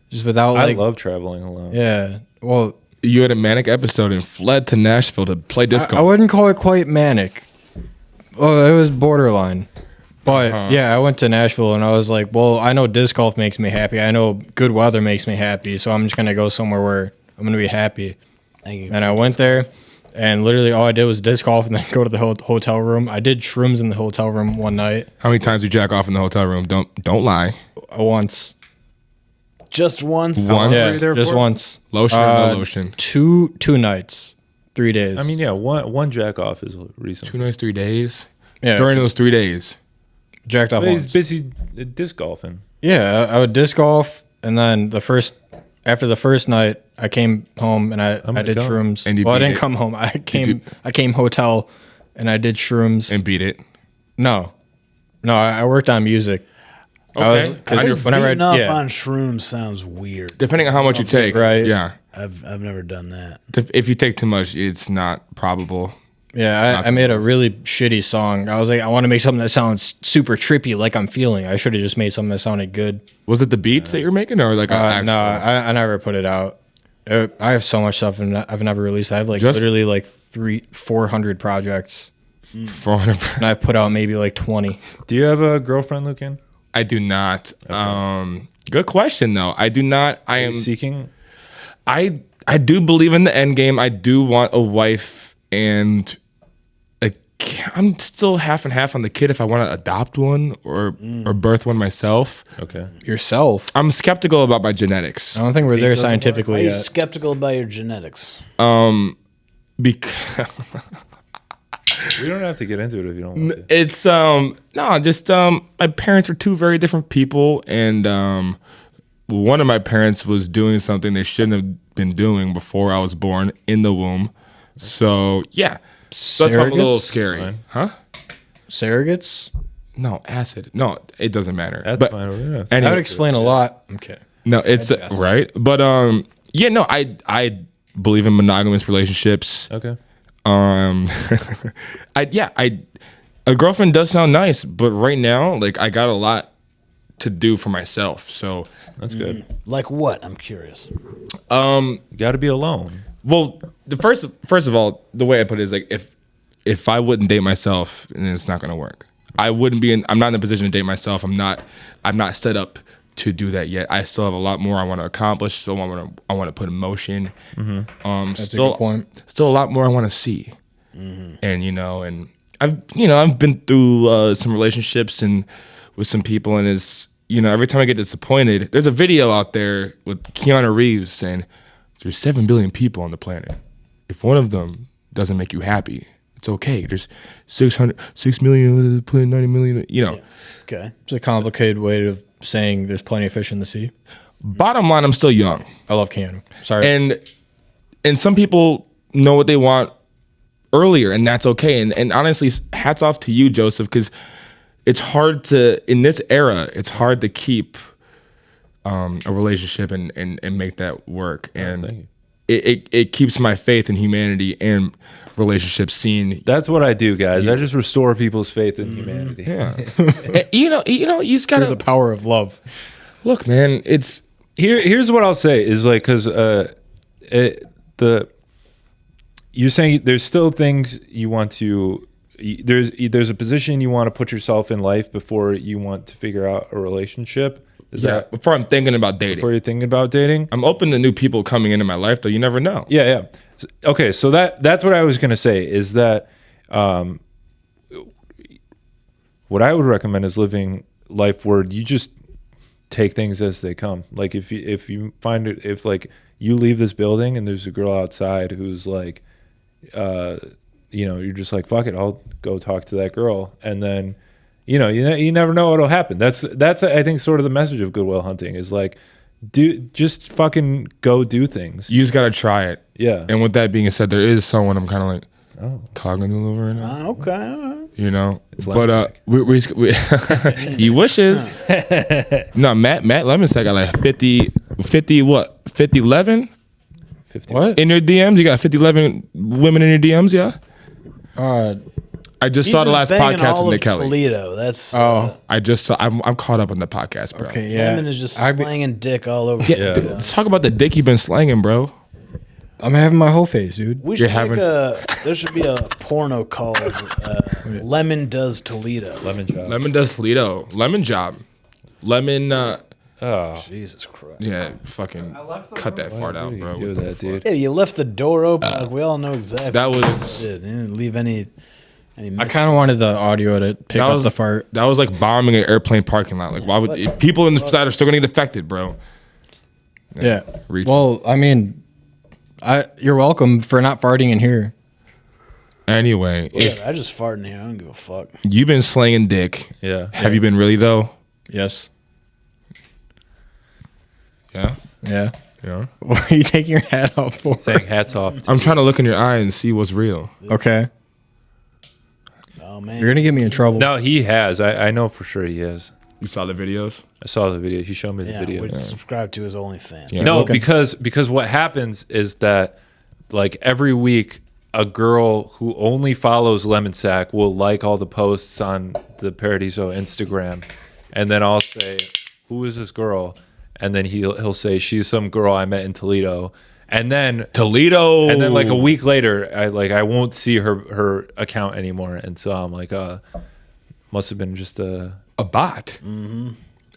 Just without I like love traveling alone. yeah. Well, You had a manic episode and fled to Nashville to play disc I golf. wouldn't call it quite manic. Oh, it was borderline. But yeah, I went to Nashville and I was like, well, I know disc golf makes me happy. I know good weather makes me happy. So I'm just going to go somewhere where I'm going to be happy. And I went there and literally all I did was disc golf and then go to the hotel room. I did shrooms in the hotel room one night. How many times you jack off in the hotel room? Don't lie. Once. Just once. Once? were Yeah, you there just for? once. Lotion or no lotion? Two nights. 3 days. I mean, yeah, one jack off is recent. 2 nights, 3 days. yeah, During those 3 days. jacked off But once. he's busy disc golfing. Yeah, I would disc golf, and then after the first night, I came home and I gonna did come. shrooms. And you Well, I beat didn't it. come home. I came hotel, and I did shrooms. And beat it. No, I worked on music. Okay. Cause On your whenever Beating off yeah, on shrooms sounds weird. Depending on how much you take. Right. Yeah. I've never done that. If you take too much, it's not probable. yeah, I made a really shitty song. I was like, I want to make something that sounds super trippy, like I'm feeling. I should have just made something that sounded good. Was it the beats that you're making or like an No, actual? I never put it out. I have so much stuff I've never released. I have like Just- literally like 400 projects, 400. and I put out maybe like 20. Do you have a girlfriend, Lucan? I do not. Good question though. I do not. I am Seeking? I do believe in the end game. I do want a wife and I'm still half and half on the kid if I want to adopt one or birth one myself. Okay. Yourself. I'm skeptical about my genetics I don't think we're there Why scientifically are you yet. skeptical about your genetics? because We don't have to get into it if you don't want to. it's my parents are two very different people and one of my parents was doing something they shouldn't have been doing before I was born in the womb. So yeah. So that's why I'm a little Surrogates? scary. Fine. Huh? Surrogates? No, acid. No, it doesn't matter. That's but fine. Yeah. That anyway, would explain a lot. Okay. no, it's guess. right. But yeah, no, I believe in monogamous relationships. Okay. A girlfriend does sound nice, but right now, like I got a lot to do for myself. So, That's good. Like what? I'm curious. You got to be alone. well, the first of all, the way I put it is like if I wouldn't date myself, then it's not gonna work. I'm not in a position to date myself. I'm not set up to do that yet. I still have a lot more I want to accomplish. Still I want to put in motion. That's Still, a good point. Still a lot more I want to see. And and I've been through some relationships and with some people, and it's every time I get disappointed, there's a video out there with Keanu Reeves saying there's 7 billion people on the planet. If one of them doesn't make you happy, it's okay. There's 6 million, 90 million. Okay. It's a complicated way of saying there's plenty of fish in the sea. Bottom line, I'm still young, I love Keanu. Sorry. and some people know what they want earlier, and that's okay. And honestly, hats off to you, Joseph, because it's hard in this era, it's hard to keep a relationship and make that work. thank And you. it keeps my faith in humanity and relationships seen. That's what I do, guys. I just restore people's faith in humanity. Yeah. you just Through gotta the power of love. look, man. It's Here's what I'll say is like, because you're saying there's still things you want to, there's a position you want to put yourself in life before you want to figure out a relationship. Is that before I'm thinking about dating. before you're thinking about dating? I'm open to new people coming into my life, though. You never know. Yeah. Okay, so that's what I was gonna say is that what I would recommend is living life where you just take things as they come. Like if you find it, if like you leave this building and there's a girl outside who's like, you're just like, fuck it, I'll go talk to that girl, and then, you never know what'll happen. That's I think sort of the message of Goodwill Hunting is like, just fucking go do things. You just gotta try it. Yeah. And with that being said, there is someone I'm kind of like talking to a little right now. Okay. All right. But we he wishes. No, Matt Lemonsack got like 50 what? 50 11? 50. What? In your DMs, you got 50 11 women in your DMs, yeah? I just saw the last podcast with Nick Kelly. Toledo. That's I just saw. I'm caught up on the podcast, bro. Okay, yeah. Lemon is just slanging dick all over. Let's talk about the dick you've been slanging, bro. I'm having my whole face, dude. We should there should be a porno called Lemon Does Toledo. Lemon job. Lemon does Toledo. Lemon job. Lemon. Jesus Christ. Yeah, fucking cut that fart out, bro. Do What the that, fuck? dude. Yeah, you left the door open. Like we all know exactly. That what was- you did. You didn't leave any. I kind of wanted the audio to pick up the fart. That was like bombing an airplane parking lot. Like, why would people inside are still gonna get affected, bro? Yeah. Reach. Well, I mean, you're welcome for not farting in here. Anyway, if I just fart in here. I don't give a fuck. you've been slanging dick, Yeah. have you been really though? Yes. Yeah. Yeah. Yeah. What are you taking your hat off for? Saying hats off. I'm trying to look in your eye and see what's real. Okay. Oh man. You're gonna get me in trouble. No, he has. I know for sure he has. You saw the videos? I saw the video. He showed me the Yeah, video. we subscribe to his OnlyFans. Yeah. No, Lucan. because what happens is that like every week a girl who only follows Lemon Sack will like all the posts on the Paradizo Instagram, and then I'll say, "Who is this girl?" And then he'll say, "She's some girl I met in Toledo." And then Toledo. and then like a week later, I won't see her account anymore, and so I'm like, must have been just a bot.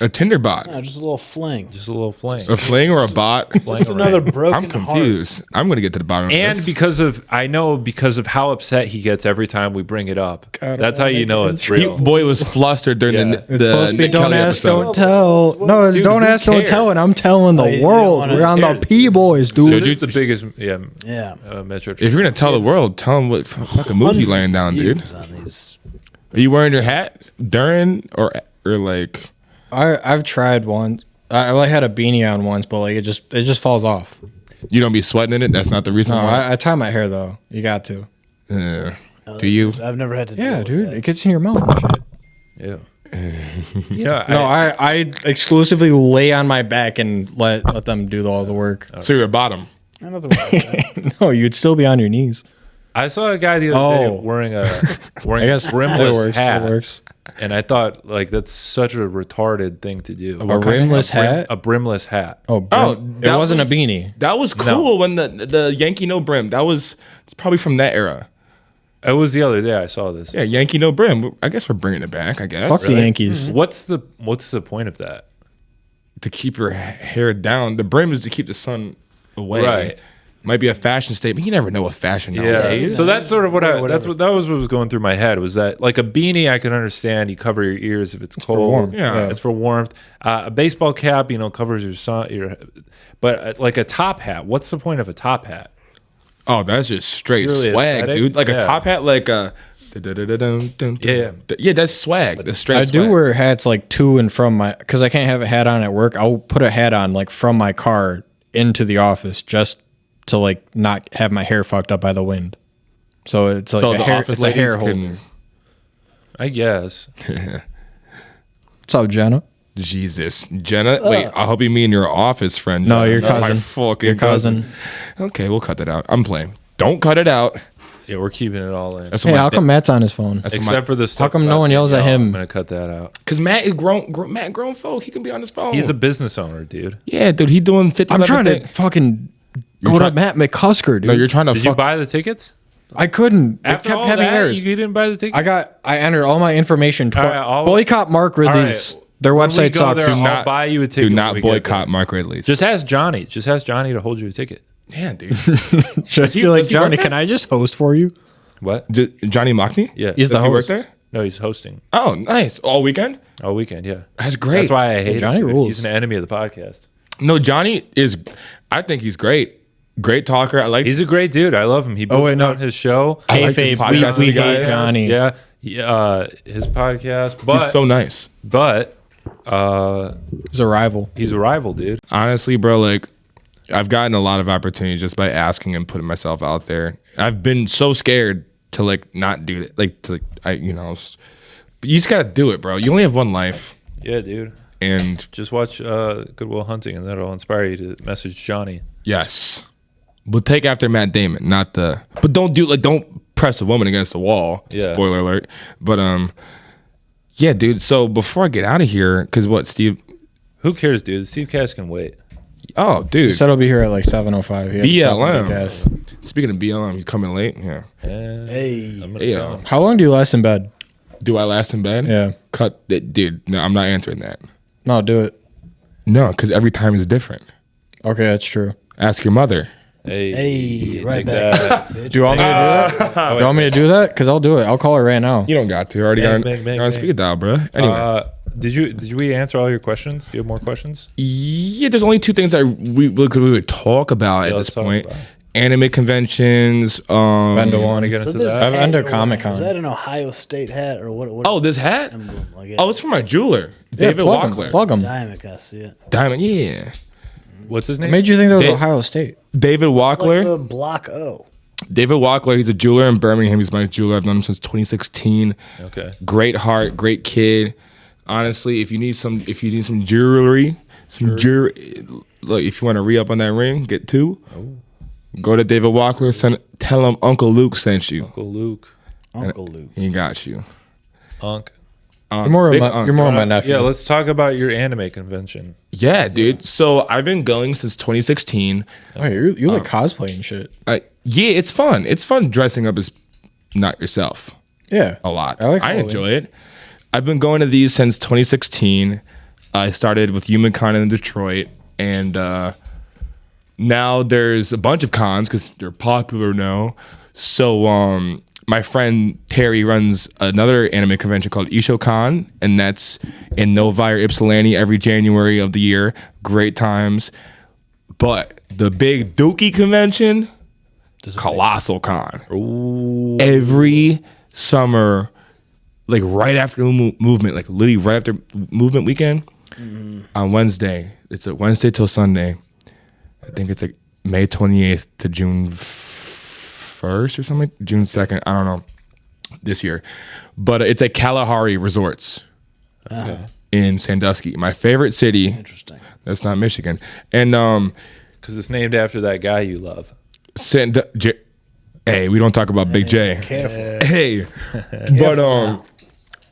A Tinder bot. No, just a little fling. just a little flame. A fling or a bot? Just another broken I'm confused. I'm gonna get to the bottom of And this. because of how upset he gets every time we bring it up. That's how you know it's real. Boy was flustered during Yeah. the It's supposed to be Nick don't Kelly ask, episode. don't tell. No, it's Dude, don't who ask, don't cares? tell, and I'm telling the you don't world. wanna- We're on the cares? P boys, dude. This is the biggest Yeah. metro. If you're gonna tell the world, tell them what fucking move you laying down, dude. Views on these. Are you wearing your hat during or like? I've tried once. I had a beanie on once, but like it just falls off. You don't be sweating in it. That's not the reason No, why. I tie my hair though. You got to. Do you? I've never had to. Yeah, deal with dude, that. it gets in your mouth and shit. Yeah. Yeah. No, I exclusively lay on my back and let them do all the work. So you're a bottom. Nothing wrong with that. No, you'd still be on your knees. I saw a guy the other day Oh. wearing a I guess rimless it works. hat, It works. and I thought like that's such a retarded thing to do. A rimless hat. A brimless hat. Oh, it that wasn't was- a beanie. That was cool when the Yankee no brim. It's probably from that era. It was the other day I saw this. Yeah, Yankee no brim. I guess we're bringing it back. I guess Fuck the Yankees. What's the point of that? to keep your hair down. The brim is to keep the sun away. Right. Might be a fashion statement. You never know with fashion Yeah. nowadays. So that's sort of what that was what was going through my head was that like a beanie I can understand you cover your ears if it's cold. warmth. Yeah. It's for warmth. A baseball cap, covers your sun. But like a top hat, what's the point of a top hat? Oh, that's just straight Really swag, aesthetic? dude. Like Yeah. a top hat, like a. Yeah, that's swag. That's straight. I do swag. wear hats like to and from my, because I can't have a hat on at work. I'll put a hat on like from my car into the office just to like not have my hair fucked up by the wind. So it's like So a the hair, office it's a hair ladies holder. can. I guess. What's up, Jenna? Jesus, Jenna. Wait, I hope you mean your office friend. No, Jenna, your not my cousin. fucking Your cousin. Okay, we'll cut that out. I'm playing. Don't cut it out. Yeah, we're keeping it all in. That's Hey, what how come Matt's on his phone? Except for the stuff. come no about one yells at Danielle, him? I'm gonna cut that out. Because Matt is grown folk. He can be on his phone. He's a business owner, dude. yeah, dude. He doing 50. I'm trying to fucking go to Matt McCusker, dude. No, you're trying to. Did you buy the tickets? I couldn't. After it kept all having that, errors. you didn't buy the tickets. I entered all my information. All right, I'll- Boycott Mark Ridley's. All right, Their when we website go sucks. there, I'll not- buy you a ticket. Do when not we get boycott there. Mark Ridley's. Just ask Johnny. Just ask Johnny to hold you a ticket. Yeah, dude. Just be like, does he work Johnny, there? can I just host for you? What? Johnny Mockney? Yeah. He's Does the he work host. there? No, he's hosting. Oh, nice. All weekend? Oh, Weekend, yeah. That's great. That's why I hate Johnny him. rules. He's an enemy of the podcast. No, Johnny is. I think he's great. Great talker. I like. He's a great dude. I love him. He wait, no. on his show. I like this podcast we with the hate guys. Johnny. Yeah, his podcast. But He's so nice. He's a rival. he's a rival, dude. Honestly, bro, like I've gotten a lot of opportunities just by asking and putting myself out there. I've been so scared to like not do it. Like to but you just gotta do it, bro. You only have one life, Yeah, dude. and Just watch Good Will Hunting, and that'll inspire you to message Johnny. yes, but take after Matt Damon, not the. But don't press a woman against the wall. Yeah. Spoiler alert. But yeah, dude. So before I get out of here, because what, Steve? Who cares, dude? Steve Cass can wait. Oh, He dude. said he'll be here at like 7:05. BLM. Speaking of BLM, you coming late? Yeah. Hey. I'm gonna Yeah. go. How long do you last in bed? Do I last in bed? Yeah. Cut it, dude. No, I'm not answering that. No, do it. No, because every time is different. Okay, that's true. Ask your mother. Hey, right take back. that. Bitch. Do you want me to do that? Do you want me to do that? Because I'll do it. I'll call her right now. You don't got to. I already Bang, got bang, bang, on bang. speed dial, bro. Anyway. Did we answer all your questions? Do you have more questions? Yeah, there's only two things that we would talk about at let's this talk point. about it. Anime conventions. Bendo Want one. to get So into this that? I've hat under or what? Comic-Con. Is that an Ohio State hat or what? Oh, this hat? emblem? Like Oh, it's from my jeweler, David plug 'em, Wackler. Plug him. Diamond, I see it. Diamond, yeah. What's his What name? made you think that was They- Ohio State? David It's Wackler. like the Block O. David Wackler, he's a jeweler in Birmingham. He's my jeweler. I've known him since 2016. Okay. Great heart, great kid. Honestly, if you need some jewelry, like if you want to re-up on that ring, get two. Go to David Wackler, tell him Uncle Luke sent you. Uncle Luke. Uncle Luke. He got you. Unc. You're more of Big my, Unc. you're more of my nephew. Yeah, let's talk about your anime convention. Yeah, dude. So I've been going since 2016. Wait, you like cosplaying shit. Yeah, it's fun. It's fun dressing up as not yourself Yeah. a lot. I like I Halloween. enjoy it. I've been going to these since 2016. I started with HumanCon in Detroit, and now there's a bunch of cons because they're popular now. So my friend Terry runs another anime convention called IshoCon, and that's in Novi or Ypsilanti every January of the year. Great times. But the big Dookie convention, Colossal Con. Every summer, like right after movement, like literally right after movement weekend, on Wednesday. It's a Wednesday till Sunday. I think it's like May 28th to June 1st or something, June 2nd. I don't know this year, but it's at Kalahari Resorts in Sandusky, my favorite city. Interesting. That's not Michigan, and Because it's named after that guy you love. Hey, we don't talk about Big J. Careful. Hey, but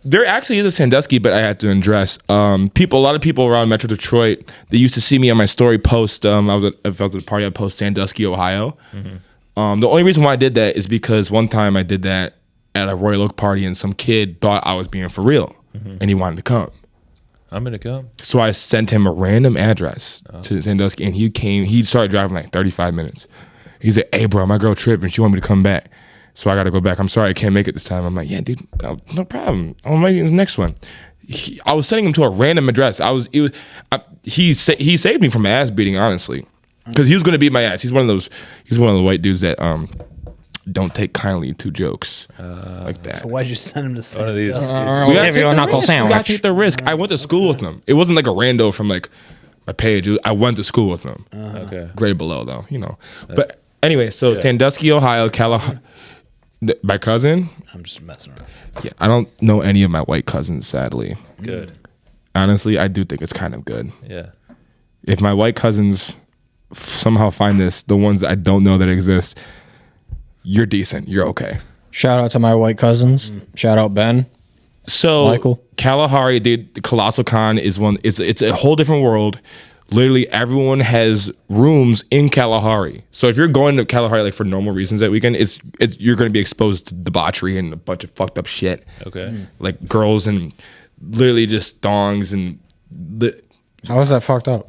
there actually is a Sandusky, but I had to address a lot of people around Metro Detroit. They used to see me on my story post. If I was at a party, I'd post Sandusky, Ohio. The only reason why I did that is because one time I did that at a Royal Oak party, and some kid thought I was being for real, and he wanted to come. I'm gonna come. So I sent him a random address to Sandusky, and he came. He started driving like 35 minutes. He said, "Hey, bro, my girl tripped, and she wanted me to come back. So I got to go back. I'm sorry, I can't make it this time." I'm like, "Yeah, dude, no problem. I'll make it the next one." I was sending him to a random address. He saved me from my ass beating, honestly, because he was going to beat my ass. He's one of the white dudes that don't take kindly to jokes like that. So why'd you send him to One of these. Sandusky? We gotta take the risk. We gotta take the risk. I went to school with him. It wasn't like a rando from like my page. I went to school with him. Okay. Grade below though, you know. But anyway, so Sandusky, Ohio, Kalahari. My cousin? I'm just messing around. Yeah, I don't know any of my white cousins, sadly. Good. Honestly, I do think it's kind of good. Yeah. If my white cousins somehow find this, the ones that I don't know that exist, you're decent. You're okay. Shout out to my white cousins. Shout out Ben. So Michael? Kalahari, dude, the Colossal Con is one. It's a whole different world. Literally, everyone has rooms in Kalahari. So if you're going to Kalahari like for normal reasons that weekend, it's you're going to be exposed to debauchery and a bunch of fucked up shit. Okay. Like girls and literally just thongs and. How is that fucked up?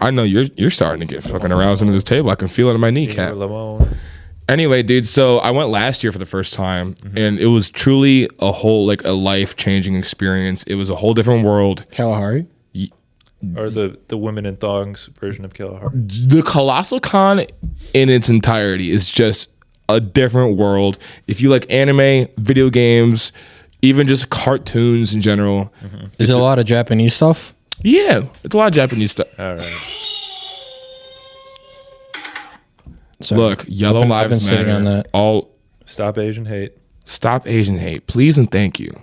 I know you're starting to get fucking aroused under this table. I can feel it in my kneecap. Lamone. Anyway, dude, so I went last year for the first time, and it was truly a whole, like, a life-changing experience. It was a whole different world. Kalahari. Or the women in thongs version of Kalahari. The Colossal Con in its entirety is just a different world. If you like anime, video games, even just cartoons in general. Is it a lot of Japanese stuff? Yeah, it's a lot of Japanese stuff. All right. So Look, Yellow I've been Lives sitting Matter. on that. All Stop Asian hate. stop Asian hate, please and thank you.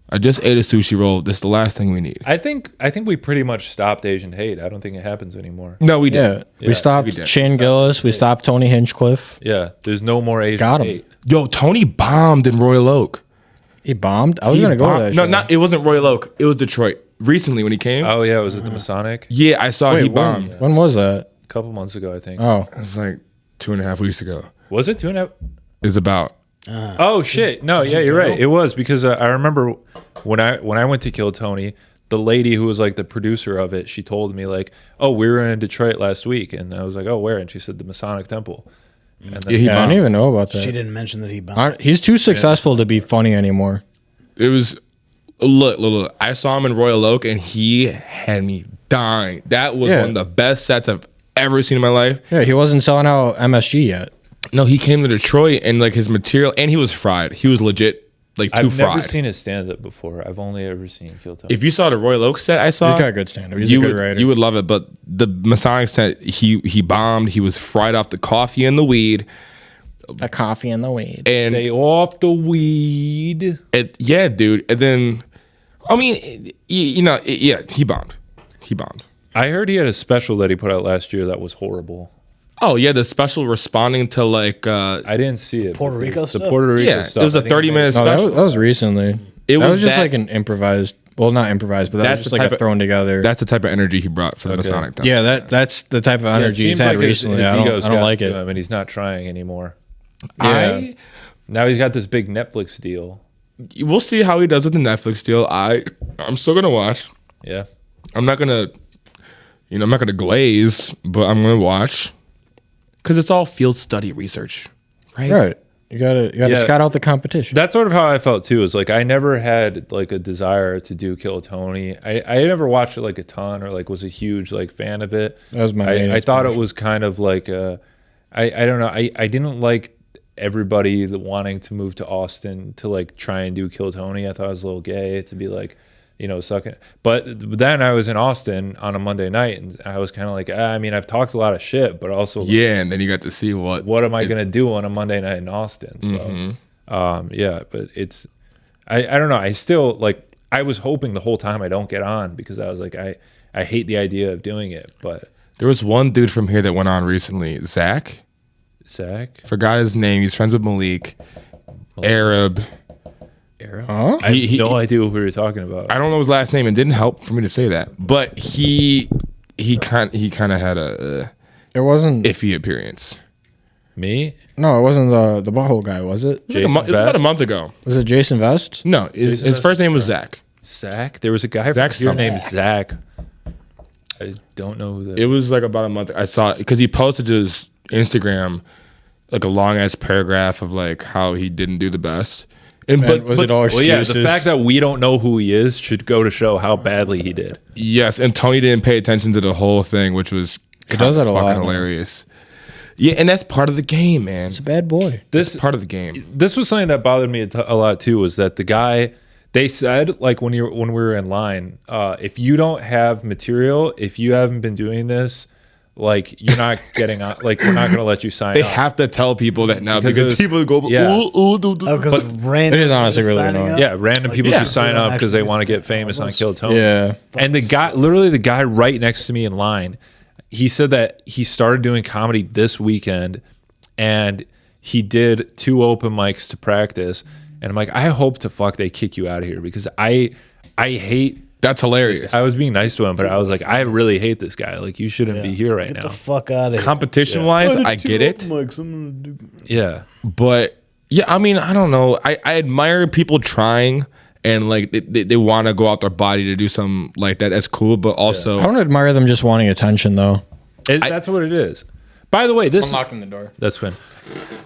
I just ate a sushi roll. This is the last thing we need. I think we pretty much stopped Asian hate. I don't think it happens anymore. No, we did. Yeah, we stopped we did. Shane Gillis. We stopped Tony Hinchcliffe. Yeah, there's no more Asian Got him. hate. Yo, Tony bombed in Royal Oak. He bombed. I was He gonna go to bombed- that. No, show. not. It wasn't Royal Oak. It was Detroit. Recently, when he came. Oh yeah, was it the Masonic? Yeah, I saw he Wait, bombed. when was that? A couple months ago, I think. Oh, It was like 2.5 weeks ago. Was it 2.5? It was about. Oh shit! No, yeah, you're right. It was because I remember when I went to Kill Tony, the lady who was like the producer of it, she told me like, "Oh, we were in Detroit last week," and I was like, "Oh, where?" And she said the Masonic Temple. And then, Yeah, he yeah, I bombed. didn't even know about that. She didn't mention that he bombed. He's too successful to be funny anymore. It was. Look. I saw him in Royal Oak, and he had me dying. That was Yeah. one of the best sets I've ever seen in my life. Yeah, he wasn't selling out MSG yet. No, he came to Detroit, and like his material, and he was fried. He was legit, like too I've fried. never seen his stand up before. I've only ever seen Kill Tony. If you saw the Royal Oak set I saw, He's got a good stand-up. He's you a good would writer. you would love it. But the Masonic set, he bombed. He was fried off the coffee and the weed, the coffee and the weed. and Stay off the weed. yeah, dude. And then, I mean, yeah, he bombed. He bombed. I heard he had a special that he put out last year that was horrible. Oh yeah, the special responding to like I didn't see it. Puerto but Rico the stuff? Puerto Rico yeah, stuff. it was I a think it 30-minute made- No, special. that was recently. It That was was just that- like an improvised. Well, not improvised, but that That's was just the like type a of- thrown together. That's the type of energy he brought for the Masonic Temple. Yeah, that's the type of Yeah, it energy he's seems had like his recently. I ego's don't got like to it. him and he's not trying anymore. I Now he's got this big Netflix deal. we'll see how he does with the Netflix deal. I'm still gonna watch. Yeah. I'm not gonna glaze, but I'm gonna watch because it's all field study research, right? Right. You gotta Yeah. scout out the competition. That's sort of how I felt too. Is like I never had like a desire to do Kill Tony. I never watched it like a ton or like was a huge like fan of it. That was my main I thought it inspiration. was kind of like I don't know. I didn't like everybody wanting to move to Austin to like try and do Kill Tony. I thought it was a little gay to be like, sucking. But then I was in Austin on a Monday night and I was kind of like, I mean, I've talked a lot of shit, but also Yeah, and then you got to see what am I going to do on a Monday night in Austin? So, yeah, but it's, I don't know. I still like, I was hoping the whole time I don't get on because I was like, I hate the idea of doing it, but There was one dude from here that went on recently, Zach. Forgot his name. He's friends with Malik. Arab. Huh? I have He- no idea what we were talking about. I don't know his last name. It didn't help for me to say that, but he kind of had a It wasn't. iffy appearance. Me? No, it wasn't the butthole guy, was it? It was about a Vest? month ago. Was it Jason Vest? No, his first name was Zach. Zach? There was a guy Zach from here something. named Zach. I don't know who that It was like about a month. I saw it because he posted to his Instagram like a long ass paragraph of like how he didn't do the best. And And was it all Well, excuses? yeah, the fact that we don't know who he is should go to show how badly he did. yes, and Tony didn't pay attention to the whole thing, which was He does that a fucking lot, man. hilarious. Yeah, and that's part of the game, man. He's a bad boy. This Part of the game. this was something that bothered me a lot too. Was that the guy? They said like when we were in line, if you don't have material, if you haven't been doing this, like you're not getting on. Like we're not going to let you sign They up. have to tell people that now Because because, it was- people go, yeah. ooh, do. Oh, because random. it is honestly people really signing annoying. up? Yeah, random people yeah. just sign They don't up because they actually want to get just- famous on let's- Kill Tony. Yeah. And the guy, literally the guy right next to me in line, he said that he started doing comedy this weekend and he did 2 open mics to practice. And I'm like, I hope to fuck they kick you out of here because I hate. That's hilarious. I was being nice to him, but I was like, I really hate this guy. Like, you shouldn't be here right Get now. the fuck out of here. Competition wise, I get it. Yeah. But yeah, I mean, I don't know. I admire people trying and like they want to go out their body to do something like that. That's cool. But also, I don't admire them just wanting attention, though. That's what it is. By the way, this locking the door. That's fine.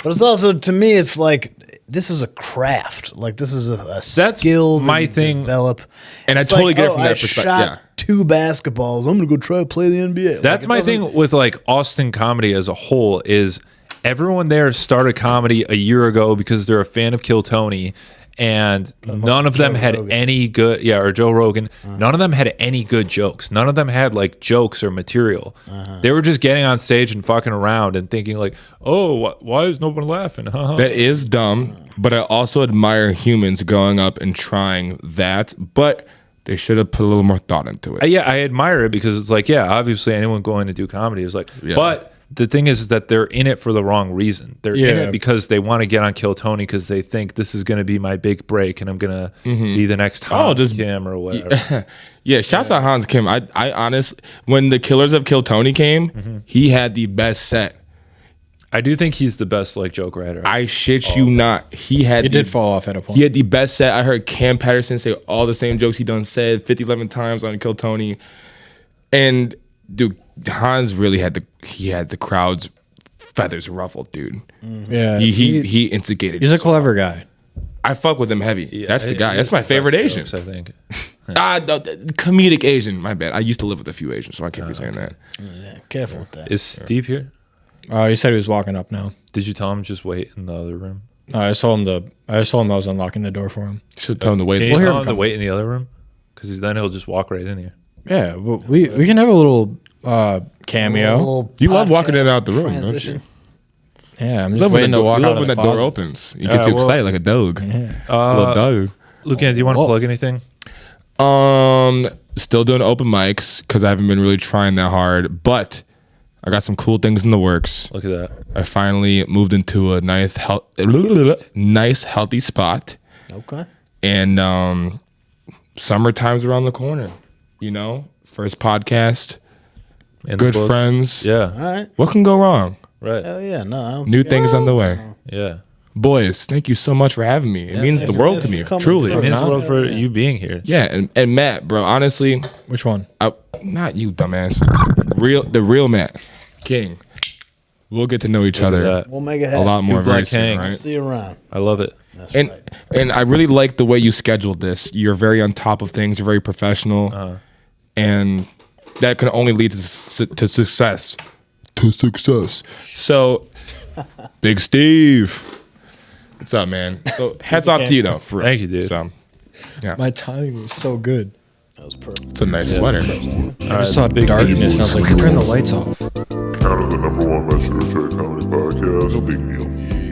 But it's also, to me, it's like this is a craft. Like this is a That's skill that my you thing. develop. And It's I totally like, get it from I that perspective. shot Yeah. 2 basketballs. I'm gonna go try to play the NBA. That's Like, my thing with like Austin comedy as a whole is everyone there started comedy a year ago because they're a fan of Kill Tony, and none of them had any good, or Joe Rogan. None of them had any good jokes. None of them had like jokes or material. They were just getting on stage and fucking around and thinking like, oh, why is no one laughing? That is dumb, but I also admire humans going up and trying that, but they should have put a little more thought into it. Yeah, I admire it because it's like, obviously anyone going to do comedy is like, but the thing is that they're in it for the wrong reason. They're in it because they want to get on Kill Tony because they think this is going to be my big break and I'm going to be the next Hans Kim or whatever. Shouts out Hans Kim. I honestly, when the Killers of Kill Tony came, he had the best set. I do think he's the best like joke writer. I shit you not. He did fall off at a point. He had the best set. I heard Cam Patterson say all the same jokes he done said 11 times on Kill Tony. And dude, Hans really had the crowd's feathers ruffled, dude. Yeah. He instigated. He's a clever guy. I fuck with him heavy. That's the guy. That's my favorite Asian. Jokes, I think. Comedic Asian. My bad. I used to live with a few Asians, so I can't be saying that. Yeah, careful with that. Is Steve here? He said he was walking up now. Did you tell him just wait in the other room? I told him I was unlocking the door for him. Should tell him to wait. Can you hear tell him him to wait in the other room? Because then he'll just walk right in here. Yeah, we can have a little cameo. Little You love walking in and podcast out the room, transition. Yeah, I'm just waiting to walk out when of the the door closet. opens. You get too excited like a dog. Little dog. Lucan, do you want to plug anything? Still doing open mics because I haven't been really trying that hard, but I got some cool things in the works. Look at that. I finally moved into a nice, healthy spot, Okay. and summertime's around the corner. You know, first podcast, In the good book? friends. Yeah. All right. What can go wrong? Right. Hell yeah. No. I don't New think- things on the way. Yeah. Boys, thank you so much for having me. It means the world to thanks me, for coming truly. through. It means Huh? the world for you being here. Yeah, and Matt, bro, honestly, Which one? not you, dumbass. The real Matt King. We'll get to know each Look at other that. We'll make it a happen. lot more Black very soon, Kings. right? See you around. I love it. That's And right. and I really like the way you scheduled this. You're very on top of things. You're very professional, and that can only lead to success. To success. So, Big Steve. What's up, man? So hats off to you though. For real. Thank you, dude. So, My timing was so good. That was perfect. it's a nice sweater. I just saw darkness and I was like, turn the lights off. Count of the #1 Let's Share Comedy Podcast. No big deal.